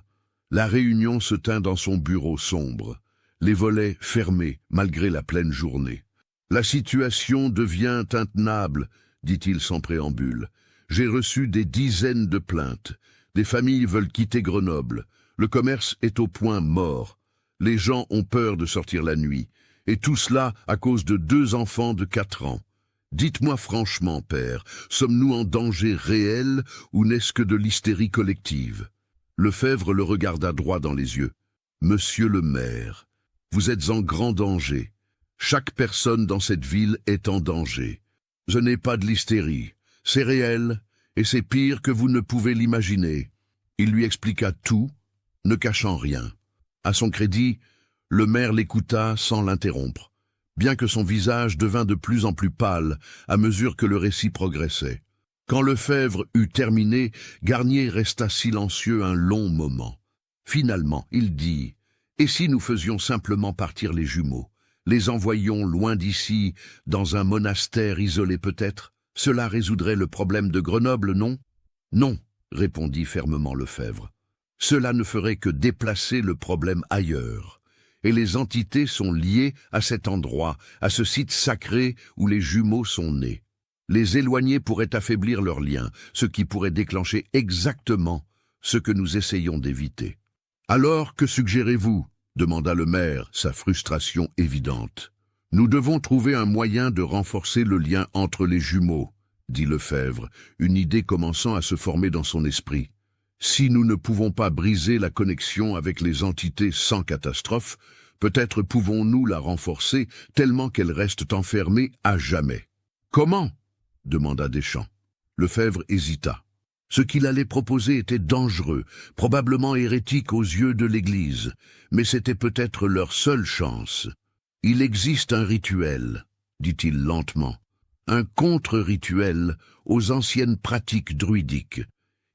La réunion se tint dans son bureau sombre, les volets fermés malgré la pleine journée. « La situation devient intenable, dit-il sans préambule. J'ai reçu des dizaines de plaintes. Des familles veulent quitter Grenoble. Le commerce est au point mort. Les gens ont peur de sortir la nuit. Et tout cela à cause de 2 enfants de 4 ans. Dites-moi franchement, père, sommes-nous en danger réel ou n'est-ce que de l'hystérie collective ?» Lefebvre le regarda droit dans les yeux. « Monsieur le maire, vous êtes en grand danger. Chaque personne dans cette ville est en danger. Ce n'est pas de l'hystérie, c'est réel, et c'est pire que vous ne pouvez l'imaginer. » Il lui expliqua tout, ne cachant rien. À son crédit, le maire l'écouta sans l'interrompre, bien que son visage devint de plus en plus pâle à mesure que le récit progressait. Quand Lefebvre eut terminé, Garnier resta silencieux un long moment. Finalement, il dit « Et si nous faisions simplement partir les jumeaux, les envoyions loin d'ici, dans un monastère isolé peut-être? Cela résoudrait le problème de Grenoble, non ?»« Non, » répondit fermement Lefebvre. « Cela ne ferait que déplacer le problème ailleurs. » Et les entités sont liées à cet endroit, à ce site sacré où les jumeaux sont nés. Les éloigner pourrait affaiblir leurs liens, ce qui pourrait déclencher exactement ce que nous essayons d'éviter. « Alors, que suggérez-vous » demanda le maire, sa frustration évidente. « Nous devons trouver un moyen de renforcer le lien entre les jumeaux, dit Lefebvre, une idée commençant à se former dans son esprit. Si nous ne pouvons pas briser la connexion avec les entités sans catastrophe, peut-être pouvons-nous la renforcer tellement qu'elles restent enfermées à jamais. « Comment ?» demanda Deschamps. Lefebvre hésita. Ce qu'il allait proposer était dangereux, probablement hérétique aux yeux de l'Église, mais c'était peut-être leur seule chance. « Il existe un rituel, » dit-il lentement, « un contre-rituel aux anciennes pratiques druidiques.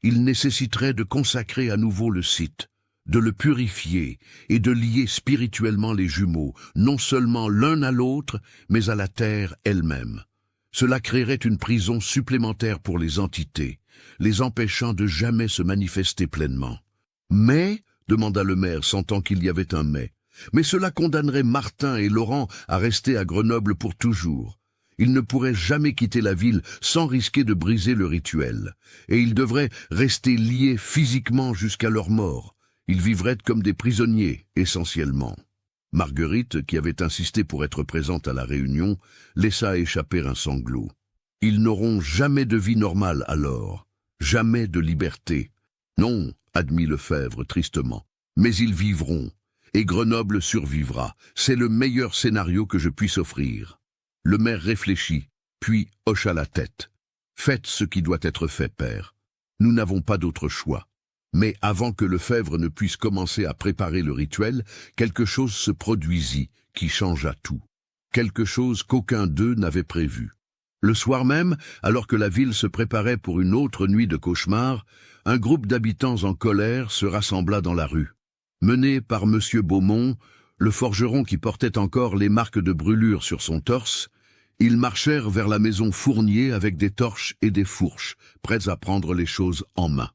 Il nécessiterait de consacrer à nouveau le site, de le purifier et de lier spirituellement les jumeaux, non seulement l'un à l'autre, mais à la terre elle-même. Cela créerait une prison supplémentaire pour les entités, les empêchant de jamais se manifester pleinement. « Mais, » demanda le maire, sentant qu'il y avait un « mais », « mais cela condamnerait Martin et Laurent à rester à Grenoble pour toujours. Ils ne pourraient jamais quitter la ville sans risquer de briser le rituel, et ils devraient rester liés physiquement jusqu'à leur mort. Ils vivraient comme des prisonniers, essentiellement. » Marguerite, qui avait insisté pour être présente à la réunion, laissa échapper un sanglot. « Ils n'auront jamais de vie normale alors, jamais de liberté. »« Non, » admit Lefebvre tristement, « mais ils vivront, et Grenoble survivra. C'est le meilleur scénario que je puisse offrir. » Le maire réfléchit, puis hocha la tête. « Faites ce qui doit être fait, père. Nous n'avons pas d'autre choix. » Mais avant que Lefebvre ne puisse commencer à préparer le rituel, quelque chose se produisit qui changea tout. Quelque chose qu'aucun d'eux n'avait prévu. Le soir même, alors que la ville se préparait pour une autre nuit de cauchemar, un groupe d'habitants en colère se rassembla dans la rue. Mené par Monsieur Beaumont, le forgeron qui portait encore les marques de brûlure sur son torse, ils marchèrent vers la maison Fournier avec des torches et des fourches, prêts à prendre les choses en main.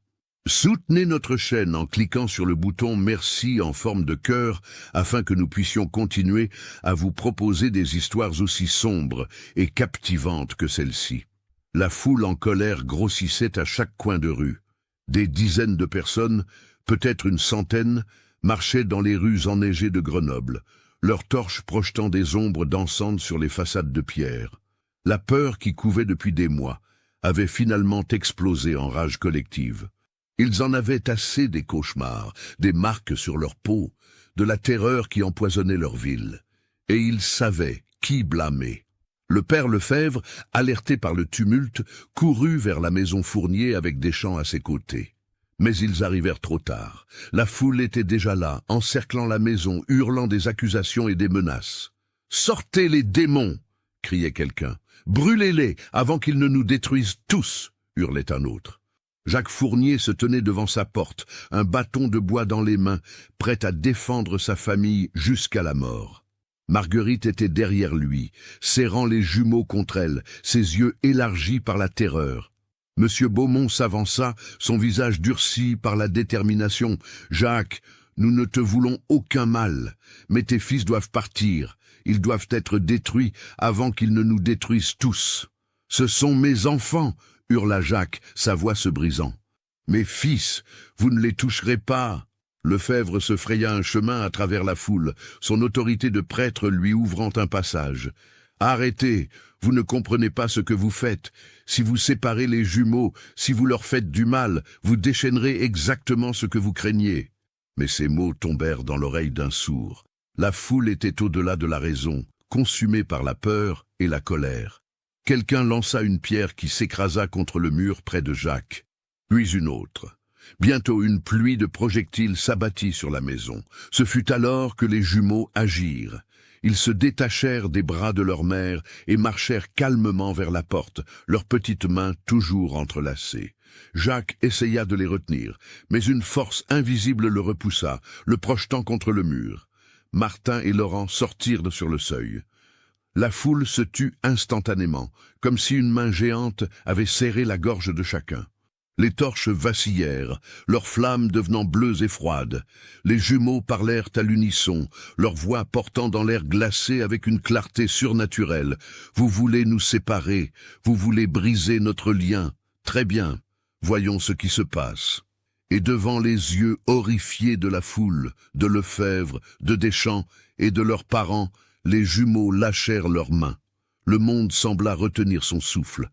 Soutenez notre chaîne en cliquant sur le bouton Merci en forme de cœur afin que nous puissions continuer à vous proposer des histoires aussi sombres et captivantes que celle-ci. La foule en colère grossissait à chaque coin de rue. Des dizaines de personnes, peut-être une centaine, marchaient dans les rues enneigées de Grenoble, leurs torches projetant des ombres dansantes sur les façades de pierre. La peur qui couvait depuis des mois avait finalement explosé en rage collective. Ils en avaient assez des cauchemars, des marques sur leur peau, de la terreur qui empoisonnait leur ville. Et ils savaient qui blâmer. Le père Lefebvre, alerté par le tumulte, courut vers la maison Fournier avec Deschamps à ses côtés. Mais ils arrivèrent trop tard. La foule était déjà là, encerclant la maison, hurlant des accusations et des menaces. « Sortez les démons !» criait quelqu'un. « Brûlez-les avant qu'ils ne nous détruisent tous !» hurlait un autre. Jacques Fournier se tenait devant sa porte, un bâton de bois dans les mains, prêt à défendre sa famille jusqu'à la mort. Marguerite était derrière lui, serrant les jumeaux contre elle, ses yeux élargis par la terreur. Monsieur Beaumont s'avança, son visage durci par la détermination. « Jacques, nous ne te voulons aucun mal, mais tes fils doivent partir. Ils doivent être détruits avant qu'ils ne nous détruisent tous. Ce sont mes enfants !» hurla Jacques, sa voix se brisant. « Mes fils, vous ne les toucherez pas !» Lefebvre se fraya un chemin à travers la foule, son autorité de prêtre lui ouvrant un passage. « Arrêtez, vous ne comprenez pas ce que vous faites. Si vous séparez les jumeaux, si vous leur faites du mal, vous déchaînerez exactement ce que vous craignez. » Mais ces mots tombèrent dans l'oreille d'un sourd. La foule était au-delà de la raison, consumée par la peur et la colère. Quelqu'un lança une pierre qui s'écrasa contre le mur près de Jacques, puis une autre. Bientôt une pluie de projectiles s'abattit sur la maison. Ce fut alors que les jumeaux agirent. Ils se détachèrent des bras de leur mère et marchèrent calmement vers la porte, leurs petites mains toujours entrelacées. Jacques essaya de les retenir, mais une force invisible le repoussa, le projetant contre le mur. Martin et Laurent sortirent sur le seuil. La foule se tut instantanément, comme si une main géante avait serré la gorge de chacun. Les torches vacillèrent, leurs flammes devenant bleues et froides. Les jumeaux parlèrent à l'unisson, leurs voix portant dans l'air glacé avec une clarté surnaturelle. « Vous voulez nous séparer, vous voulez briser notre lien. Très bien, voyons ce qui se passe. » Et devant les yeux horrifiés de la foule, de Lefebvre, de Deschamps et de leurs parents, les jumeaux lâchèrent leurs mains. Le monde sembla retenir son souffle.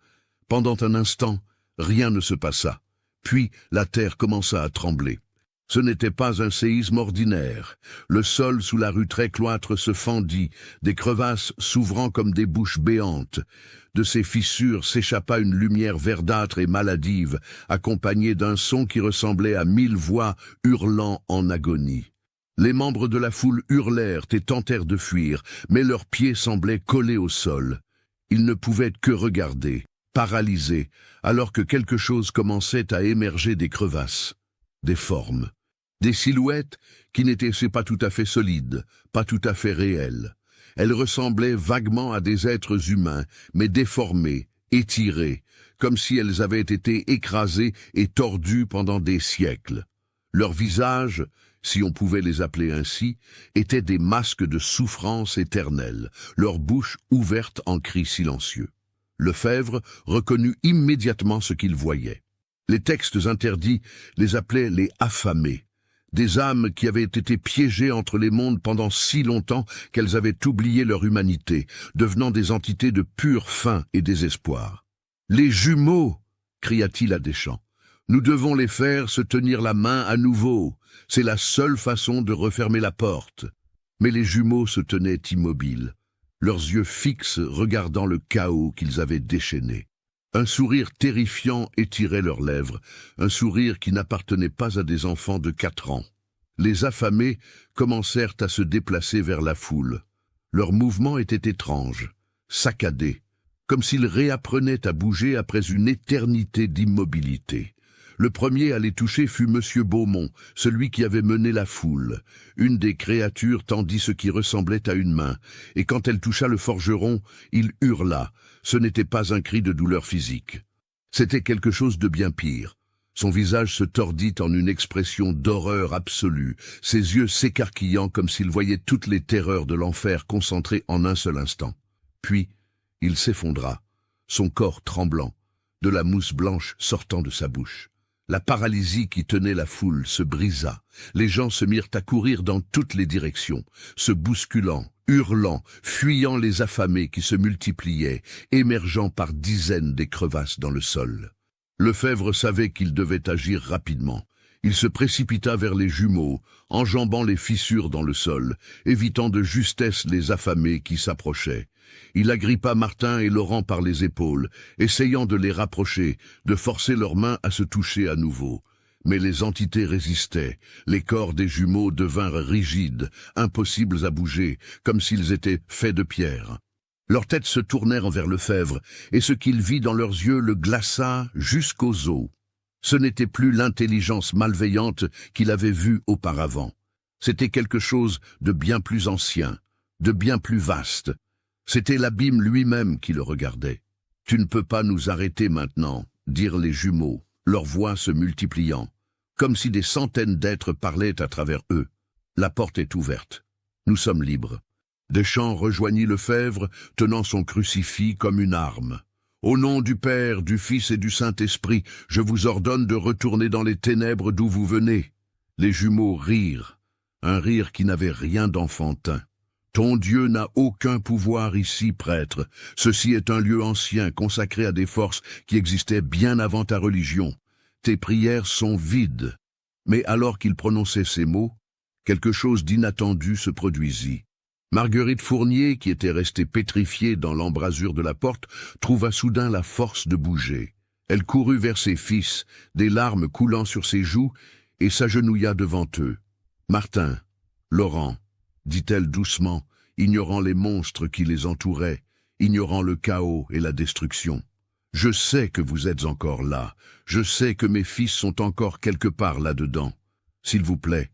Pendant un instant, rien ne se passa. Puis la terre commença à trembler. Ce n'était pas un séisme ordinaire. Le sol sous la rue très cloître se fendit, des crevasses s'ouvrant comme des bouches béantes. De ces fissures s'échappa une lumière verdâtre et maladive, accompagnée d'un son qui ressemblait à 1000 voix hurlant en agonie. Les membres de la foule hurlèrent et tentèrent de fuir, mais leurs pieds semblaient collés au sol. Ils ne pouvaient que regarder, paralysés, alors que quelque chose commençait à émerger des crevasses. Des formes, des silhouettes qui n'étaient pas tout à fait solides, pas tout à fait réelles. Elles ressemblaient vaguement à des êtres humains, mais déformés, étirés, comme si elles avaient été écrasées et tordues pendant des siècles. Leurs visages, si on pouvait les appeler ainsi, étaient des masques de souffrance éternelle, leurs bouches ouvertes en cris silencieux. Lefebvre reconnut immédiatement ce qu'il voyait. Les textes interdits les appelaient les affamés, des âmes qui avaient été piégées entre les mondes pendant si longtemps qu'elles avaient oublié leur humanité, devenant des entités de pure faim et désespoir. « Les jumeaux !» cria-t-il à Deschamps. « Nous devons les faire se tenir la main à nouveau. C'est la seule façon de refermer la porte. » Mais les jumeaux se tenaient immobiles, leurs yeux fixes regardant le chaos qu'ils avaient déchaîné. Un sourire terrifiant étirait leurs lèvres, un sourire qui n'appartenait pas à des enfants de 4 ans. Les affamés commencèrent à se déplacer vers la foule. Leurs mouvements étaient étranges, saccadés, comme s'ils réapprenaient à bouger après une éternité d'immobilité. Le premier à les toucher fut Monsieur Beaumont, celui qui avait mené la foule. Une des créatures tendit ce qui ressemblait à une main, et quand elle toucha le forgeron, il hurla. Ce n'était pas un cri de douleur physique. C'était quelque chose de bien pire. Son visage se tordit en une expression d'horreur absolue, ses yeux s'écarquillant comme s'il voyait toutes les terreurs de l'enfer concentrées en un seul instant. Puis, il s'effondra, son corps tremblant, de la mousse blanche sortant de sa bouche. La paralysie qui tenait la foule se brisa. Les gens se mirent à courir dans toutes les directions, se bousculant, hurlant, fuyant les affamés qui se multipliaient, émergeant par dizaines des crevasses dans le sol. Lefebvre savait qu'il devait agir rapidement. Il se précipita vers les jumeaux, enjambant les fissures dans le sol, évitant de justesse les affamés qui s'approchaient. Il agrippa Martin et Laurent par les épaules, essayant de les rapprocher, de forcer leurs mains à se toucher à nouveau. Mais les entités résistaient, les corps des jumeaux devinrent rigides, impossibles à bouger, comme s'ils étaient faits de pierre. Leurs têtes se tournèrent envers Lefebvre, et ce qu'il vit dans leurs yeux le glaça jusqu'aux os. Ce n'était plus l'intelligence malveillante qu'il avait vue auparavant. C'était quelque chose de bien plus ancien, de bien plus vaste. C'était l'abîme lui-même qui le regardait. « Tu ne peux pas nous arrêter maintenant », dirent les jumeaux, leurs voix se multipliant, comme si des centaines d'êtres parlaient à travers eux. La porte est ouverte. Nous sommes libres. Deschamps rejoignit Lefebvre, tenant son crucifix comme une arme. « Au nom du Père, du Fils et du Saint-Esprit, je vous ordonne de retourner dans les ténèbres d'où vous venez. » Les jumeaux rirent, un rire qui n'avait rien d'enfantin. « Ton Dieu n'a aucun pouvoir ici, prêtre. Ceci est un lieu ancien, consacré à des forces qui existaient bien avant ta religion. Tes prières sont vides. » Mais alors qu'il prononçait ces mots, quelque chose d'inattendu se produisit. Marguerite Fournier, qui était restée pétrifiée dans l'embrasure de la porte, trouva soudain la force de bouger. Elle courut vers ses fils, des larmes coulant sur ses joues, et s'agenouilla devant eux. « Martin, Laurent, dit-elle doucement, ignorant les monstres qui les entouraient, ignorant le chaos et la destruction. Je sais que vous êtes encore là, je sais que mes fils sont encore quelque part là-dedans. S'il vous plaît,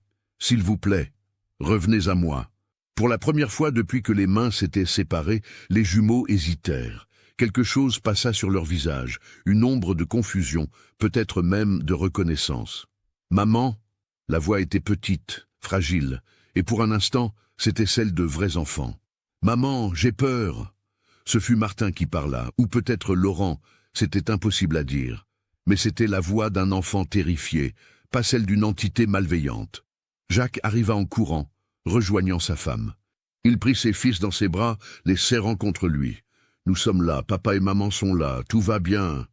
revenez à moi. » Pour la première fois depuis que les mains s'étaient séparées, les jumeaux hésitèrent. Quelque chose passa sur leur visage, une ombre de confusion, peut-être même de reconnaissance. « Maman !» La voix était petite, fragile, et pour un instant, c'était celle de vrais enfants. « Maman, j'ai peur !» Ce fut Martin qui parla, ou peut-être Laurent, c'était impossible à dire. Mais c'était la voix d'un enfant terrifié, pas celle d'une entité malveillante. Jacques arriva en courant, rejoignant sa femme. Il prit ses fils dans ses bras, les serrant contre lui. « Nous sommes là, papa et maman sont là, tout va bien. »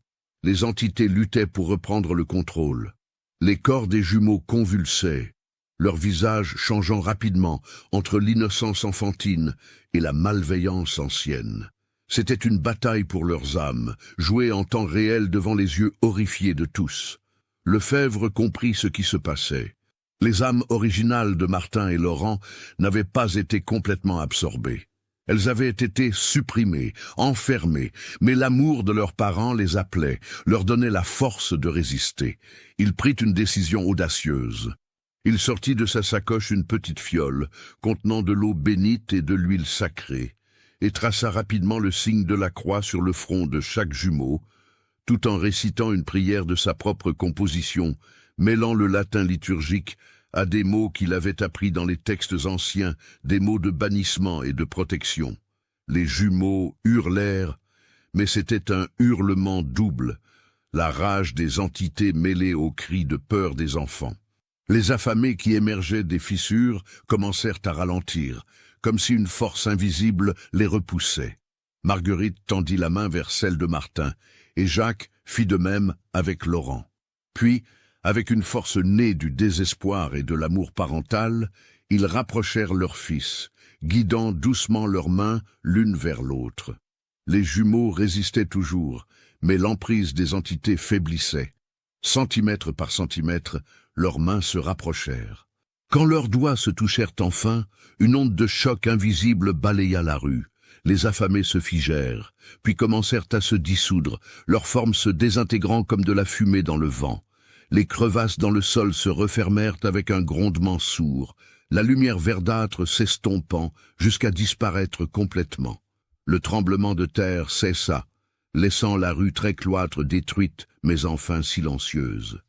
Les entités luttaient pour reprendre le contrôle. Les corps des jumeaux convulsaient, leurs visages changeant rapidement entre l'innocence enfantine et la malveillance ancienne. C'était une bataille pour leurs âmes, jouée en temps réel devant les yeux horrifiés de tous. Lefebvre comprit ce qui se passait. Les âmes originales de Martin et Laurent n'avaient pas été complètement absorbées. Elles avaient été supprimées, enfermées, mais l'amour de leurs parents les appelait, leur donnait la force de résister. Il prit une décision audacieuse. Il sortit de sa sacoche une petite fiole, contenant de l'eau bénite et de l'huile sacrée, et traça rapidement le signe de la croix sur le front de chaque jumeau, tout en récitant une prière de sa propre composition, mêlant le latin liturgique à des mots qu'il avait appris dans les textes anciens, des mots de bannissement et de protection. Les jumeaux hurlèrent, mais c'était un hurlement double, la rage des entités mêlée aux cris de peur des enfants. Les affamés qui émergeaient des fissures commencèrent à ralentir, comme si une force invisible les repoussait. Marguerite tendit la main vers celle de Martin, et Jacques fit de même avec Laurent. Puis, avec une force née du désespoir et de l'amour parental, ils rapprochèrent leurs fils, guidant doucement leurs mains l'une vers l'autre. Les jumeaux résistaient toujours, mais l'emprise des entités faiblissait. Centimètre par centimètre, leurs mains se rapprochèrent. Quand leurs doigts se touchèrent enfin, une onde de choc invisible balaya la rue. Les affamés se figèrent, puis commencèrent à se dissoudre, leurs formes se désintégrant comme de la fumée dans le vent. Les crevasses dans le sol se refermèrent avec un grondement sourd, la lumière verdâtre s'estompant jusqu'à disparaître complètement. Le tremblement de terre cessa, laissant la rue très cloître détruite, mais enfin silencieuse.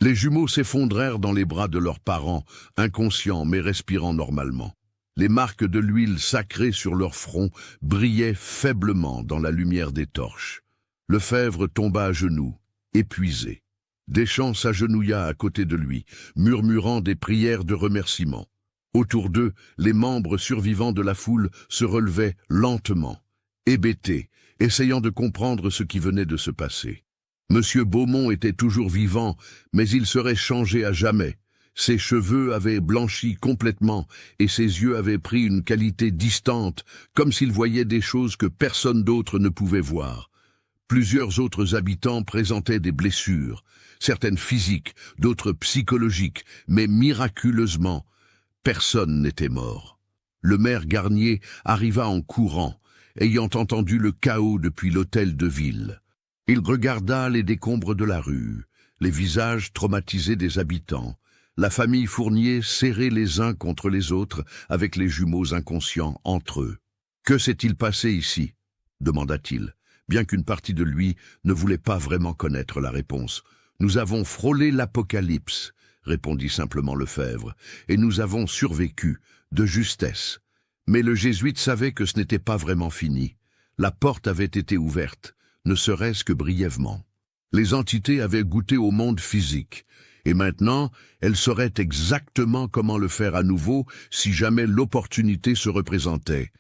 Les jumeaux s'effondrèrent dans les bras de leurs parents, inconscients mais respirant normalement. Les marques de l'huile sacrée sur leur front brillaient faiblement dans la lumière des torches. Lefebvre tomba à genoux, épuisé. Deschamps s'agenouilla à côté de lui, murmurant des prières de remerciement. Autour d'eux, les membres survivants de la foule se relevaient lentement, hébétés, essayant de comprendre ce qui venait de se passer. Monsieur Beaumont était toujours vivant, mais il serait changé à jamais. Ses cheveux avaient blanchi complètement et ses yeux avaient pris une qualité distante, comme s'il voyait des choses que personne d'autre ne pouvait voir. Plusieurs autres habitants présentaient des blessures, certaines physiques, d'autres psychologiques, mais miraculeusement, personne n'était mort. Le maire Garnier arriva en courant, ayant entendu le chaos depuis l'hôtel de ville. Il regarda les décombres de la rue, les visages traumatisés des habitants, la famille Fournier serrée les uns contre les autres avec les jumeaux inconscients entre eux. « Que s'est-il passé ici » demanda-t-il, bien qu'une partie de lui ne voulait pas vraiment connaître la réponse. « Nous avons frôlé l'apocalypse » répondit simplement Lefebvre, « et nous avons survécu, de justesse. » Mais le jésuite savait que ce n'était pas vraiment fini. La porte avait été ouverte, ne serait-ce que brièvement. Les entités avaient goûté au monde physique, et maintenant, elles sauraient exactement comment le faire à nouveau si jamais l'opportunité se représentait.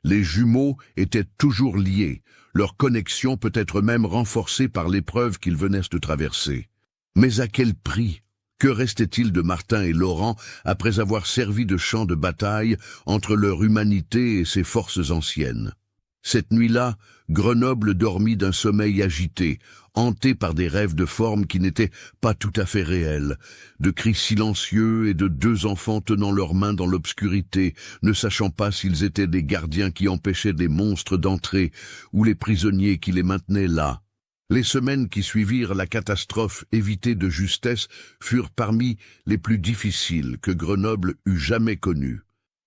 Les jumeaux étaient toujours liés, leur connexion peut-être même renforcée par l'épreuve qu'ils venaient de traverser. Mais à quel prix ? Que restait-il de Martin et Laurent après avoir servi de champ de bataille entre leur humanité et ses forces anciennes ? Cette nuit-là, Grenoble dormit d'un sommeil agité, hanté par des rêves de formes qui n'étaient pas tout à fait réels, de cris silencieux et de deux enfants tenant leurs mains dans l'obscurité, ne sachant pas s'ils étaient des gardiens qui empêchaient des monstres d'entrer ou les prisonniers qui les maintenaient là. Les semaines qui suivirent la catastrophe évitée de justesse furent parmi les plus difficiles que Grenoble eût jamais connues.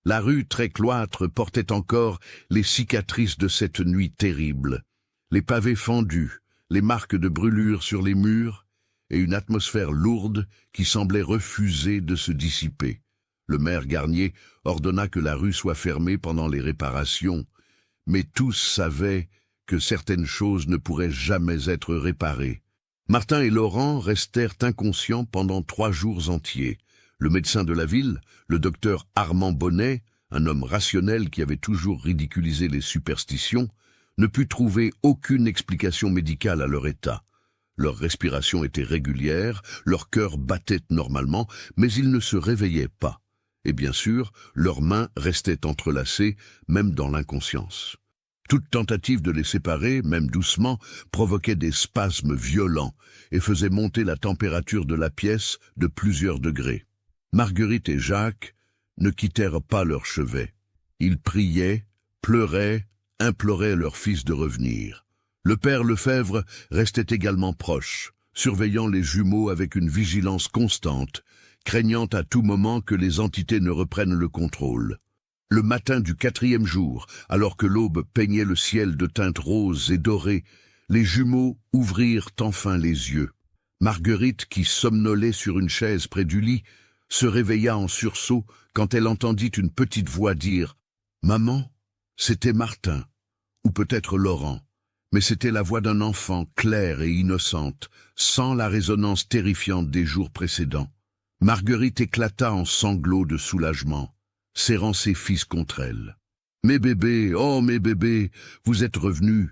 La rue très cloître portait encore les cicatrices de cette nuit terrible, les pavés fendus, les marques de brûlures sur les murs, et une atmosphère lourde qui semblait refuser de se dissiper. Le maire Garnier ordonna que la rue soit fermée pendant les réparations, mais tous savaient que certaines choses ne pourraient jamais être réparées. Martin et Laurent restèrent inconscients pendant 3 jours entiers. Le médecin de la ville, le docteur Armand Bonnet, un homme rationnel qui avait toujours ridiculisé les superstitions, ne put trouver aucune explication médicale à leur état. Leur respiration était régulière, leur cœur battait normalement, mais ils ne se réveillaient pas. Et bien sûr, leurs mains restaient entrelacées, même dans l'inconscience. Toute tentative de les séparer, même doucement, provoquait des spasmes violents et faisait monter la température de la pièce de plusieurs degrés. Marguerite et Jacques ne quittèrent pas leur chevet. Ils priaient, pleuraient, imploraient leur fils de revenir. Le père Lefebvre restait également proche, surveillant les jumeaux avec une vigilance constante, craignant à tout moment que les entités ne reprennent le contrôle. Le matin du 4e jour, alors que l'aube peignait le ciel de teintes roses et dorées, les jumeaux ouvrirent enfin les yeux. Marguerite, qui somnolait sur une chaise près du lit, se réveilla en sursaut quand elle entendit une petite voix dire « Maman ?» C'était Martin, ou peut-être Laurent, mais c'était la voix d'un enfant claire et innocente, sans la résonance terrifiante des jours précédents. Marguerite éclata en sanglots de soulagement, serrant ses fils contre elle. « Mes bébés, oh mes bébés, vous êtes revenus !»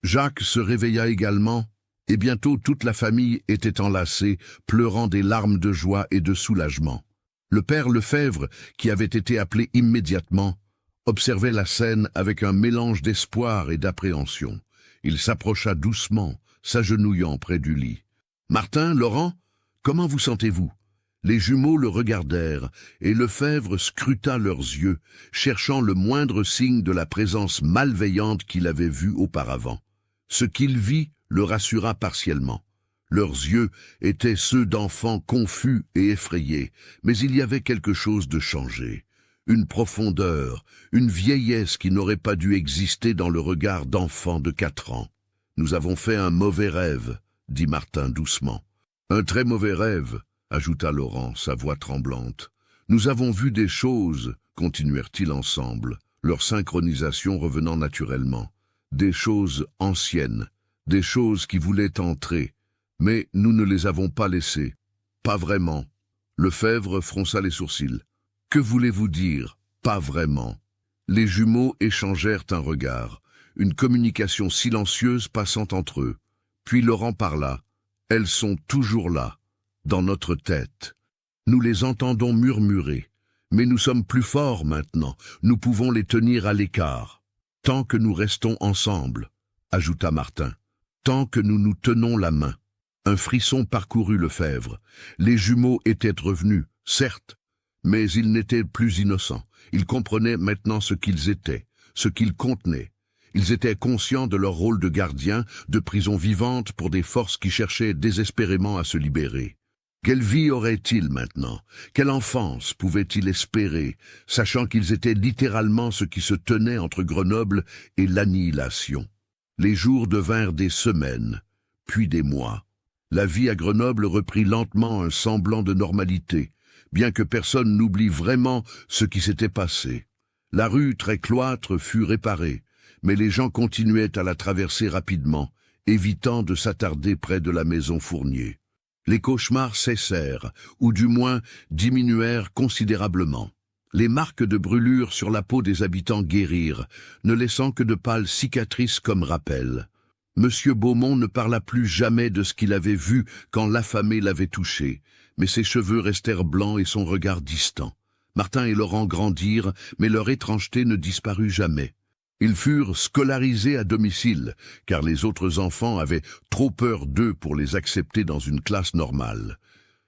Jacques se réveilla également, et bientôt toute la famille était enlacée, pleurant des larmes de joie et de soulagement. Le père Lefebvre, qui avait été appelé immédiatement, observait la scène avec un mélange d'espoir et d'appréhension. Il s'approcha doucement, s'agenouillant près du lit. « Martin, Laurent, comment vous sentez-vous » Les jumeaux le regardèrent, et Lefebvre scruta leurs yeux, cherchant le moindre signe de la présence malveillante qu'il avait vue auparavant. Ce qu'il vit le rassura partiellement. Leurs yeux étaient ceux d'enfants confus et effrayés, mais il y avait quelque chose de changé. Une profondeur, une vieillesse qui n'aurait pas dû exister dans le regard d'enfant de 4 ans. « Nous avons fait un mauvais rêve », dit Martin doucement. « Un très mauvais rêve », ajouta Laurent, sa voix tremblante. « Nous avons vu des choses, continuèrent-ils ensemble, leur synchronisation revenant naturellement. Des choses anciennes, des choses qui voulaient entrer, mais nous ne les avons pas laissées. Pas vraiment. » Lefebvre fronça les sourcils. « Que voulez-vous dire, pas vraiment ?» Les jumeaux échangèrent un regard, une communication silencieuse passant entre eux. Puis Laurent parla. « Elles sont toujours là, dans notre tête. Nous les entendons murmurer, mais nous sommes plus forts maintenant, nous pouvons les tenir à l'écart. Tant que nous restons ensemble, ajouta Martin, tant que nous nous tenons la main. » Un frisson parcourut Lefebvre. Les jumeaux étaient revenus, certes, mais ils n'étaient plus innocents. Ils comprenaient maintenant ce qu'ils étaient, ce qu'ils contenaient. Ils étaient conscients de leur rôle de gardiens, de prison vivante pour des forces qui cherchaient désespérément à se libérer. Quelle vie auraient-ils maintenant? Quelle enfance pouvaient-ils espérer, sachant qu'ils étaient littéralement ce qui se tenait entre Grenoble et l'annihilation? Les jours devinrent des semaines, puis des mois. La vie à Grenoble reprit lentement un semblant de normalité, bien que personne n'oublie vraiment ce qui s'était passé. La rue très cloître fut réparée, mais les gens continuaient à la traverser rapidement, évitant de s'attarder près de la maison Fournier. Les cauchemars cessèrent, ou du moins diminuèrent considérablement. Les marques de brûlure sur la peau des habitants guérirent, ne laissant que de pâles cicatrices comme rappel. Monsieur Beaumont ne parla plus jamais de ce qu'il avait vu quand l'affamé l'avait touché, mais ses cheveux restèrent blancs et son regard distant. Martin et Laurent grandirent, mais leur étrangeté ne disparut jamais. Ils furent scolarisés à domicile, car les autres enfants avaient trop peur d'eux pour les accepter dans une classe normale.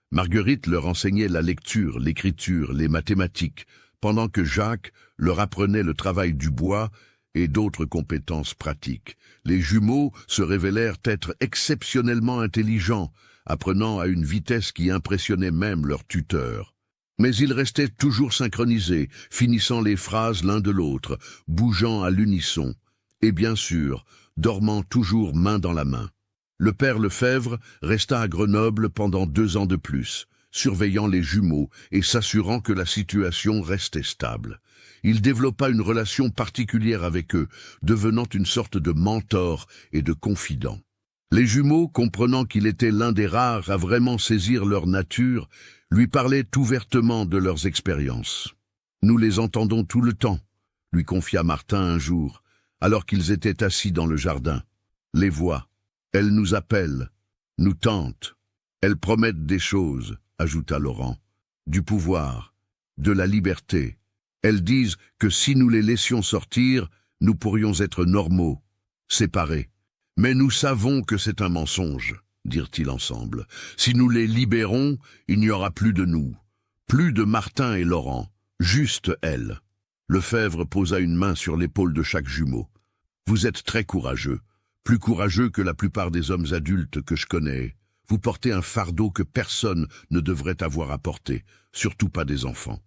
Marguerite leur enseignait la lecture, l'écriture, les mathématiques, pendant que Jacques leur apprenait le travail du bois et d'autres compétences pratiques. Les jumeaux se révélèrent être exceptionnellement intelligents, apprenant à une vitesse qui impressionnait même leur tuteur. Mais ils restaient toujours synchronisés, finissant les phrases l'un de l'autre, bougeant à l'unisson, et bien sûr, dormant toujours main dans la main. Le père Lefebvre resta à Grenoble pendant 2 ans de plus, surveillant les jumeaux et s'assurant que la situation restait stable. Il développa une relation particulière avec eux, devenant une sorte de mentor et de confident. Les jumeaux, comprenant qu'il était l'un des rares à vraiment saisir leur nature, lui parlaient ouvertement de leurs expériences. « Nous les entendons tout le temps », lui confia Martin un jour, alors qu'ils étaient assis dans le jardin. « Les voix, elles nous appellent, nous tentent, elles promettent des choses, » ajouta Laurent, « du pouvoir, de la liberté. Elles disent que si nous les laissions sortir, nous pourrions être normaux, séparés. Mais nous savons que c'est un mensonge, dirent-ils ensemble. Si nous les libérons, il n'y aura plus de nous, plus de Martin et Laurent, juste elles. » Lefebvre posa une main sur l'épaule de chaque jumeau. « Vous êtes très courageux, plus courageux que la plupart des hommes adultes que je connais. Vous portez un fardeau que personne ne devrait avoir à porter, surtout pas des enfants. »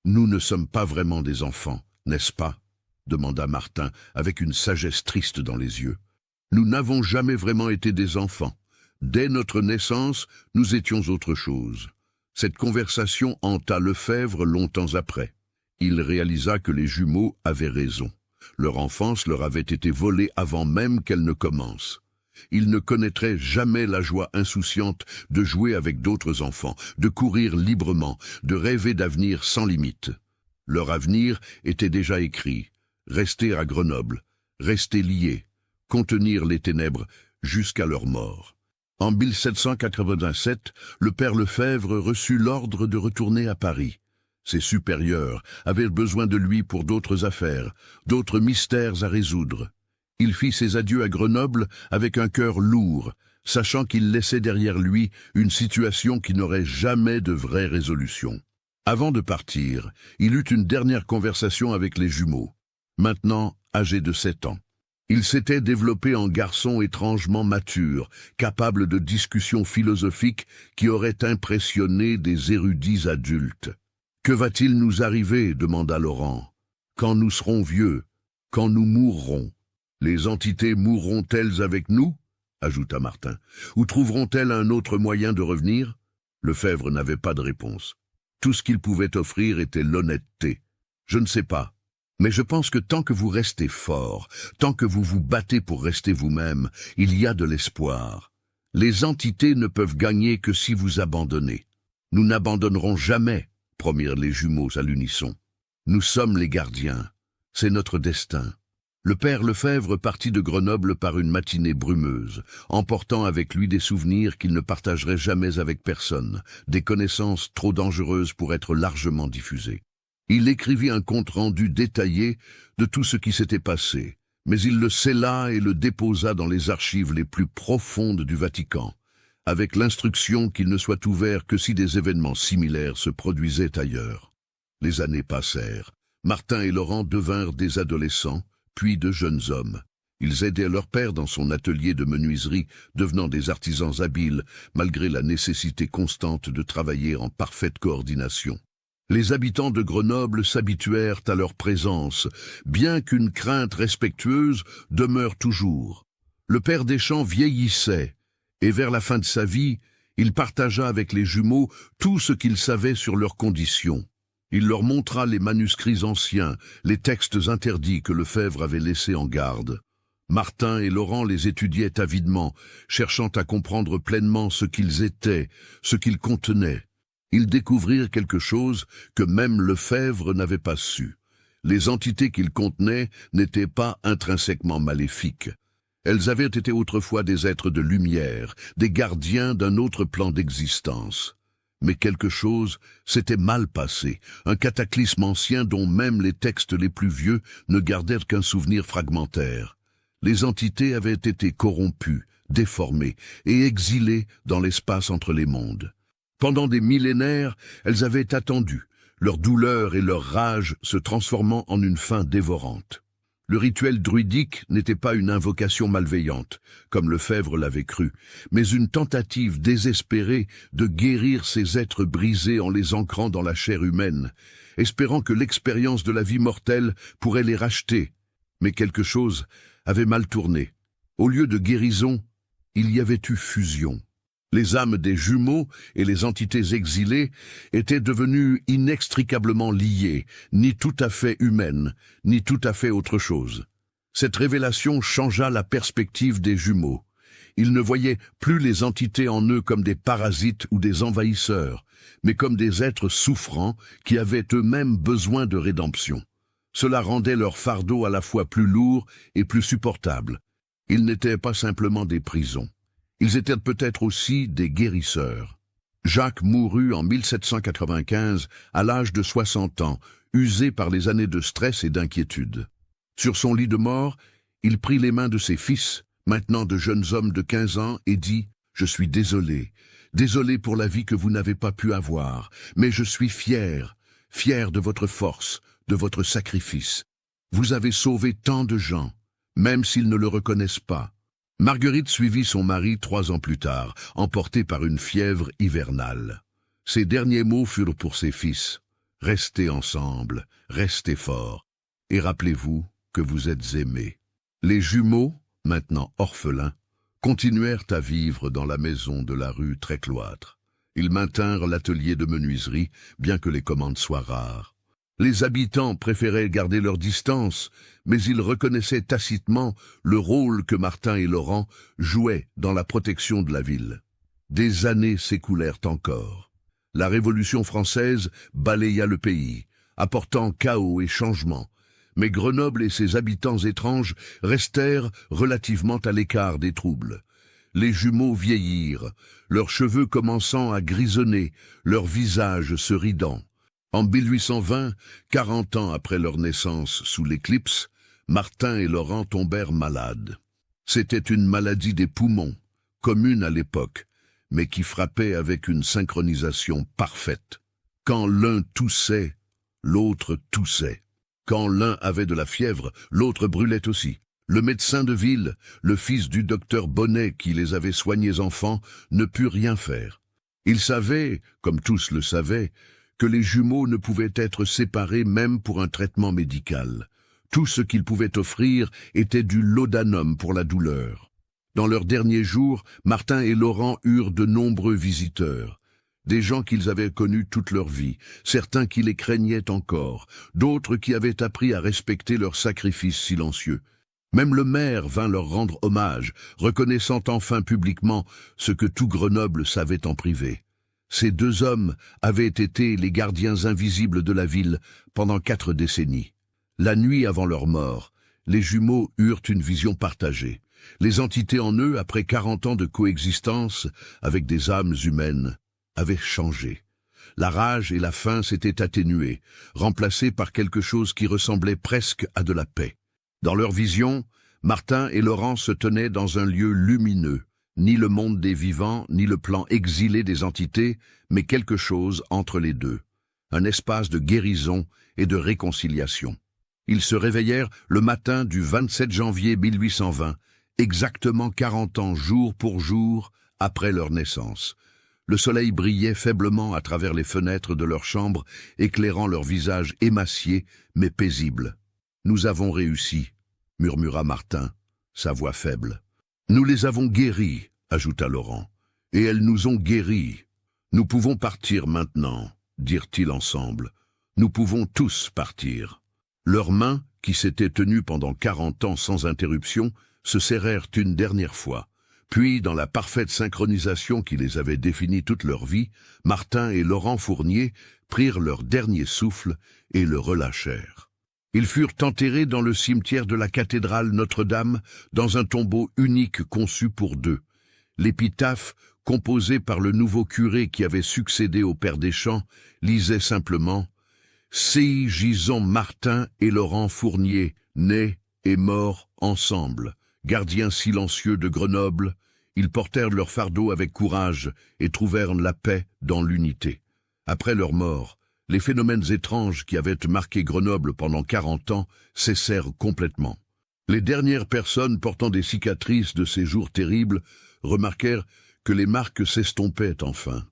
« Nous ne sommes pas vraiment des enfants, n'est-ce pas ?» demanda Martin, avec une sagesse triste dans les yeux. « Nous n'avons jamais vraiment été des enfants. Dès notre naissance, nous étions autre chose. » Cette conversation hanta Lefebvre longtemps après. Il réalisa que les jumeaux avaient raison. Leur enfance leur avait été volée avant même qu'elle ne commence. Ils ne connaîtraient jamais la joie insouciante de jouer avec d'autres enfants, de courir librement, de rêver d'avenir sans limite. Leur avenir était déjà écrit. Rester à Grenoble, rester liés, contenir les ténèbres jusqu'à leur mort. En 1787, le père Lefebvre reçut l'ordre de retourner à Paris. Ses supérieurs avaient besoin de lui pour d'autres affaires, d'autres mystères à résoudre. Il fit ses adieux à Grenoble avec un cœur lourd, sachant qu'il laissait derrière lui une situation qui n'aurait jamais de vraie résolution. Avant de partir, il eut une dernière conversation avec les jumeaux, maintenant âgés de 7 ans. Il s'était développé en garçon étrangement mature, capable de discussions philosophiques qui auraient impressionné des érudits adultes. « Que va-t-il nous arriver » demanda Laurent. « Quand nous serons vieux, quand nous mourrons. Les entités mourront-elles avec nous ?» ajouta Martin. « Ou trouveront-elles un autre moyen de revenir ?» Lefebvre n'avait pas de réponse. Tout ce qu'il pouvait offrir était l'honnêteté. « Je ne sais pas. Mais je pense que tant que vous restez fort, tant que vous vous battez pour rester vous-même, il y a de l'espoir. Les entités ne peuvent gagner que si vous abandonnez. Nous n'abandonnerons jamais, promirent les jumeaux à l'unisson. Nous sommes les gardiens. C'est notre destin. Le père Lefebvre partit de Grenoble par une matinée brumeuse, emportant avec lui des souvenirs qu'il ne partagerait jamais avec personne, des connaissances trop dangereuses pour être largement diffusées. Il écrivit un compte-rendu détaillé de tout ce qui s'était passé, mais il le scella et le déposa dans les archives les plus profondes du Vatican, avec l'instruction qu'il ne soit ouvert que si des événements similaires se produisaient ailleurs. Les années passèrent. Martin et Laurent devinrent des adolescents, puis de jeunes hommes. Ils aidaient leur père dans son atelier de menuiserie, devenant des artisans habiles, malgré la nécessité constante de travailler en parfaite coordination. Les habitants de Grenoble s'habituèrent à leur présence, bien qu'une crainte respectueuse demeure toujours. Le père Deschamps vieillissait, et vers la fin de sa vie, il partagea avec les jumeaux tout ce qu'il savait sur leurs conditions. Il leur montra les manuscrits anciens, les textes interdits que Lefebvre avait laissés en garde. Martin et Laurent les étudiaient avidement, cherchant à comprendre pleinement ce qu'ils étaient, ce qu'ils contenaient. Ils découvrirent quelque chose que même Lefebvre n'avait pas su. Les entités qu'ils contenaient n'étaient pas intrinsèquement maléfiques. Elles avaient été autrefois des êtres de lumière, des gardiens d'un autre plan d'existence. Mais quelque chose s'était mal passé, un cataclysme ancien dont même les textes les plus vieux ne gardèrent qu'un souvenir fragmentaire. Les entités avaient été corrompues, déformées et exilées dans l'espace entre les mondes. Pendant des millénaires, elles avaient attendu, leur douleur et leur rage se transformant en une faim dévorante. Le rituel druidique n'était pas une invocation malveillante, comme Lefebvre l'avait cru, mais une tentative désespérée de guérir ces êtres brisés en les ancrant dans la chair humaine, espérant que l'expérience de la vie mortelle pourrait les racheter. Mais quelque chose avait mal tourné. Au lieu de guérison, il y avait eu fusion. Les âmes des jumeaux et les entités exilées étaient devenues inextricablement liées, ni tout à fait humaines, ni tout à fait autre chose. Cette révélation changea la perspective des jumeaux. Ils ne voyaient plus les entités en eux comme des parasites ou des envahisseurs, mais comme des êtres souffrants qui avaient eux-mêmes besoin de rédemption. Cela rendait leur fardeau à la fois plus lourd et plus supportable. Ils n'étaient pas simplement des prisons. Ils étaient peut-être aussi des guérisseurs. Jacques mourut en 1795 à l'âge de 60 ans, usé par les années de stress et d'inquiétude. Sur son lit de mort, il prit les mains de ses fils, maintenant de jeunes hommes de 15 ans, et dit « Je suis désolé, désolé pour la vie que vous n'avez pas pu avoir, mais je suis fier, fier de votre force, de votre sacrifice. Vous avez sauvé tant de gens, même s'ils ne le reconnaissent pas. » Marguerite suivit son mari 3 ans plus tard, emportée par une fièvre hivernale. Ses derniers mots furent pour ses fils. « Restez ensemble, restez forts, et rappelez-vous que vous êtes aimés. » Les jumeaux, maintenant orphelins, continuèrent à vivre dans la maison de la rue Trécloître. Ils maintinrent l'atelier de menuiserie, bien que les commandes soient rares. Les habitants préféraient garder leur distance, mais ils reconnaissaient tacitement le rôle que Martin et Laurent jouaient dans la protection de la ville. Des années s'écoulèrent encore. La Révolution française balaya le pays, apportant chaos et changement, mais Grenoble et ses habitants étranges restèrent relativement à l'écart des troubles. Les jumeaux vieillirent, leurs cheveux commençant à grisonner, leurs visages se ridant. En 1820, 40 ans après leur naissance sous l'éclipse, Martin et Laurent tombèrent malades. C'était une maladie des poumons, commune à l'époque, mais qui frappaient avec une synchronisation parfaite. Quand l'un toussait, l'autre toussait. Quand l'un avait de la fièvre, l'autre brûlait aussi. Le médecin de ville, le fils du docteur Bonnet qui les avait soignés enfants, ne put rien faire. Il savait, comme tous le savaient, que les jumeaux ne pouvaient être séparés même pour un traitement médical. Tout ce qu'ils pouvaient offrir était du laudanum pour la douleur. Dans leurs derniers jours, Martin et Laurent eurent de nombreux visiteurs. Des gens qu'ils avaient connus toute leur vie, certains qui les craignaient encore, d'autres qui avaient appris à respecter leur sacrifice silencieux. Même le maire vint leur rendre hommage, reconnaissant enfin publiquement ce que tout Grenoble savait en privé. Ces deux hommes avaient été les gardiens invisibles de la ville pendant 4 décennies. La nuit avant leur mort, les jumeaux eurent une vision partagée. Les entités en eux, après 40 ans de coexistence avec des âmes humaines, avaient changé. La rage et la faim s'étaient atténuées, remplacées par quelque chose qui ressemblait presque à de la paix. Dans leur vision, Martin et Laurent se tenaient dans un lieu lumineux, ni le monde des vivants, ni le plan exilé des entités, mais quelque chose entre les deux, un espace de guérison et de réconciliation. Ils se réveillèrent le matin du 27 janvier 1820, exactement 40 ans jour pour jour après leur naissance. Le soleil brillait faiblement à travers les fenêtres de leur chambre, éclairant leurs visages émaciés mais paisibles. « Nous avons réussi », murmura Martin, sa voix faible. « Nous les avons guéris », ajouta Laurent, « et elles nous ont guéris. Nous pouvons partir maintenant, dirent-ils ensemble. Nous pouvons tous partir. » Leurs mains, qui s'étaient tenues pendant 40 ans sans interruption, se serrèrent une dernière fois. Puis, dans la parfaite synchronisation qui les avait définis toute leur vie, Martin et Laurent Fournier prirent leur dernier souffle et le relâchèrent. Ils furent enterrés dans le cimetière de la cathédrale Notre-Dame, dans un tombeau unique conçu pour deux. L'épitaphe, composée par le nouveau curé qui avait succédé au père Deschamps, lisait simplement « C.I. Gison Martin et Laurent Fournier, nés et morts ensemble. Gardiens silencieux de Grenoble, ils portèrent leur fardeau avec courage et trouvèrent la paix dans l'unité. Après leur mort, les phénomènes étranges qui avaient marqué Grenoble pendant 40 ans cessèrent complètement. Les dernières personnes portant des cicatrices de ces jours terribles remarquèrent que les marques s'estompaient enfin.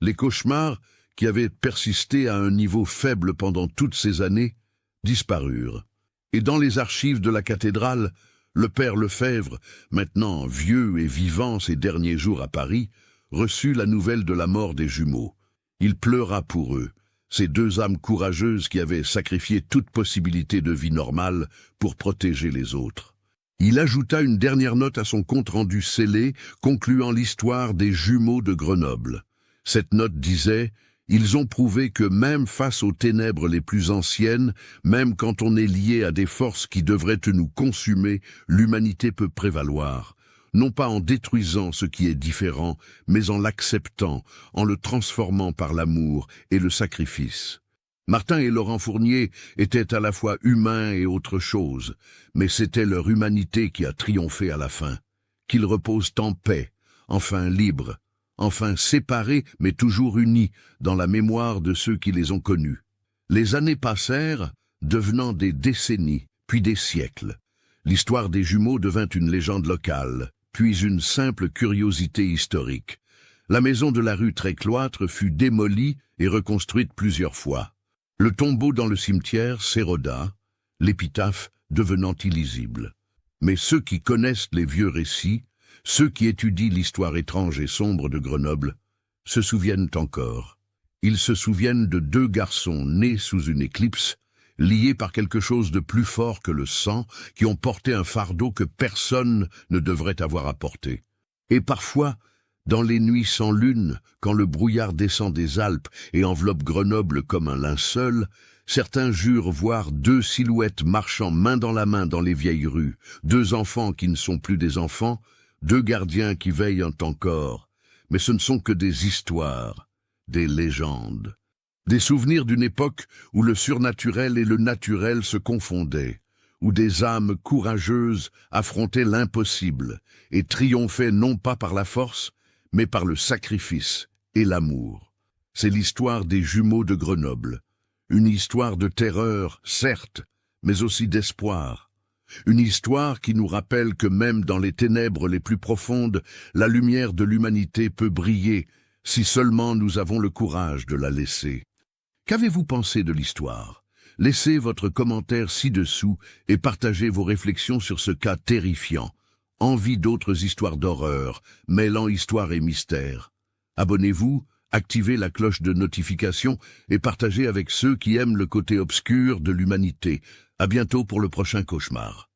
Les cauchemars, qui avaient persisté à un niveau faible pendant toutes ces années, disparurent. Et dans les archives de la cathédrale, le père Lefebvre, maintenant vieux et vivant ces derniers jours à Paris, reçut la nouvelle de la mort des jumeaux. Il pleura pour eux, ces deux âmes courageuses qui avaient sacrifié toute possibilité de vie normale pour protéger les autres. Il ajouta une dernière note à son compte-rendu scellé, concluant l'histoire des jumeaux de Grenoble. Cette note disait « Ils ont prouvé que même face aux ténèbres les plus anciennes, même quand on est lié à des forces qui devraient nous consumer, l'humanité peut prévaloir. Non pas en détruisant ce qui est différent, mais en l'acceptant, en le transformant par l'amour et le sacrifice. » Martin et Laurent Fournier étaient à la fois humains et autre chose, mais c'était leur humanité qui a triomphé à la fin. Qu'ils reposent en paix, enfin libres, enfin séparés mais toujours unis dans la mémoire de ceux qui les ont connus. Les années passèrent, devenant des décennies, puis des siècles. L'histoire des jumeaux devint une légende locale, puis une simple curiosité historique. La maison de la rue Trécloître fut démolie et reconstruite plusieurs fois. Le tombeau dans le cimetière s'éroda, l'épitaphe devenant illisible. Mais ceux qui connaissent les vieux récits, ceux qui étudient l'histoire étrange et sombre de Grenoble, se souviennent encore. Ils se souviennent de deux garçons nés sous une éclipse, liés par quelque chose de plus fort que le sang, qui ont porté un fardeau que personne ne devrait avoir à porter. Et parfois, dans les nuits sans lune, quand le brouillard descend des Alpes et enveloppe Grenoble comme un linceul, certains jurent voir deux silhouettes marchant main dans les vieilles rues, deux enfants qui ne sont plus des enfants, deux gardiens qui veillent encore. Mais ce ne sont que des histoires, des légendes. Des souvenirs d'une époque où le surnaturel et le naturel se confondaient, où des âmes courageuses affrontaient l'impossible et triomphaient non pas par la force, mais par le sacrifice et l'amour. C'est l'histoire des jumeaux de Grenoble. Une histoire de terreur, certes, mais aussi d'espoir. Une histoire qui nous rappelle que même dans les ténèbres les plus profondes, la lumière de l'humanité peut briller si seulement nous avons le courage de la laisser. Qu'avez-vous pensé de l'histoire? Laissez votre commentaire ci-dessous et partagez vos réflexions sur ce cas terrifiant. Envie d'autres histoires d'horreur, mêlant histoire et mystère. Abonnez-vous, activez la cloche de notification et partagez avec ceux qui aiment le côté obscur de l'humanité. À bientôt pour le prochain cauchemar.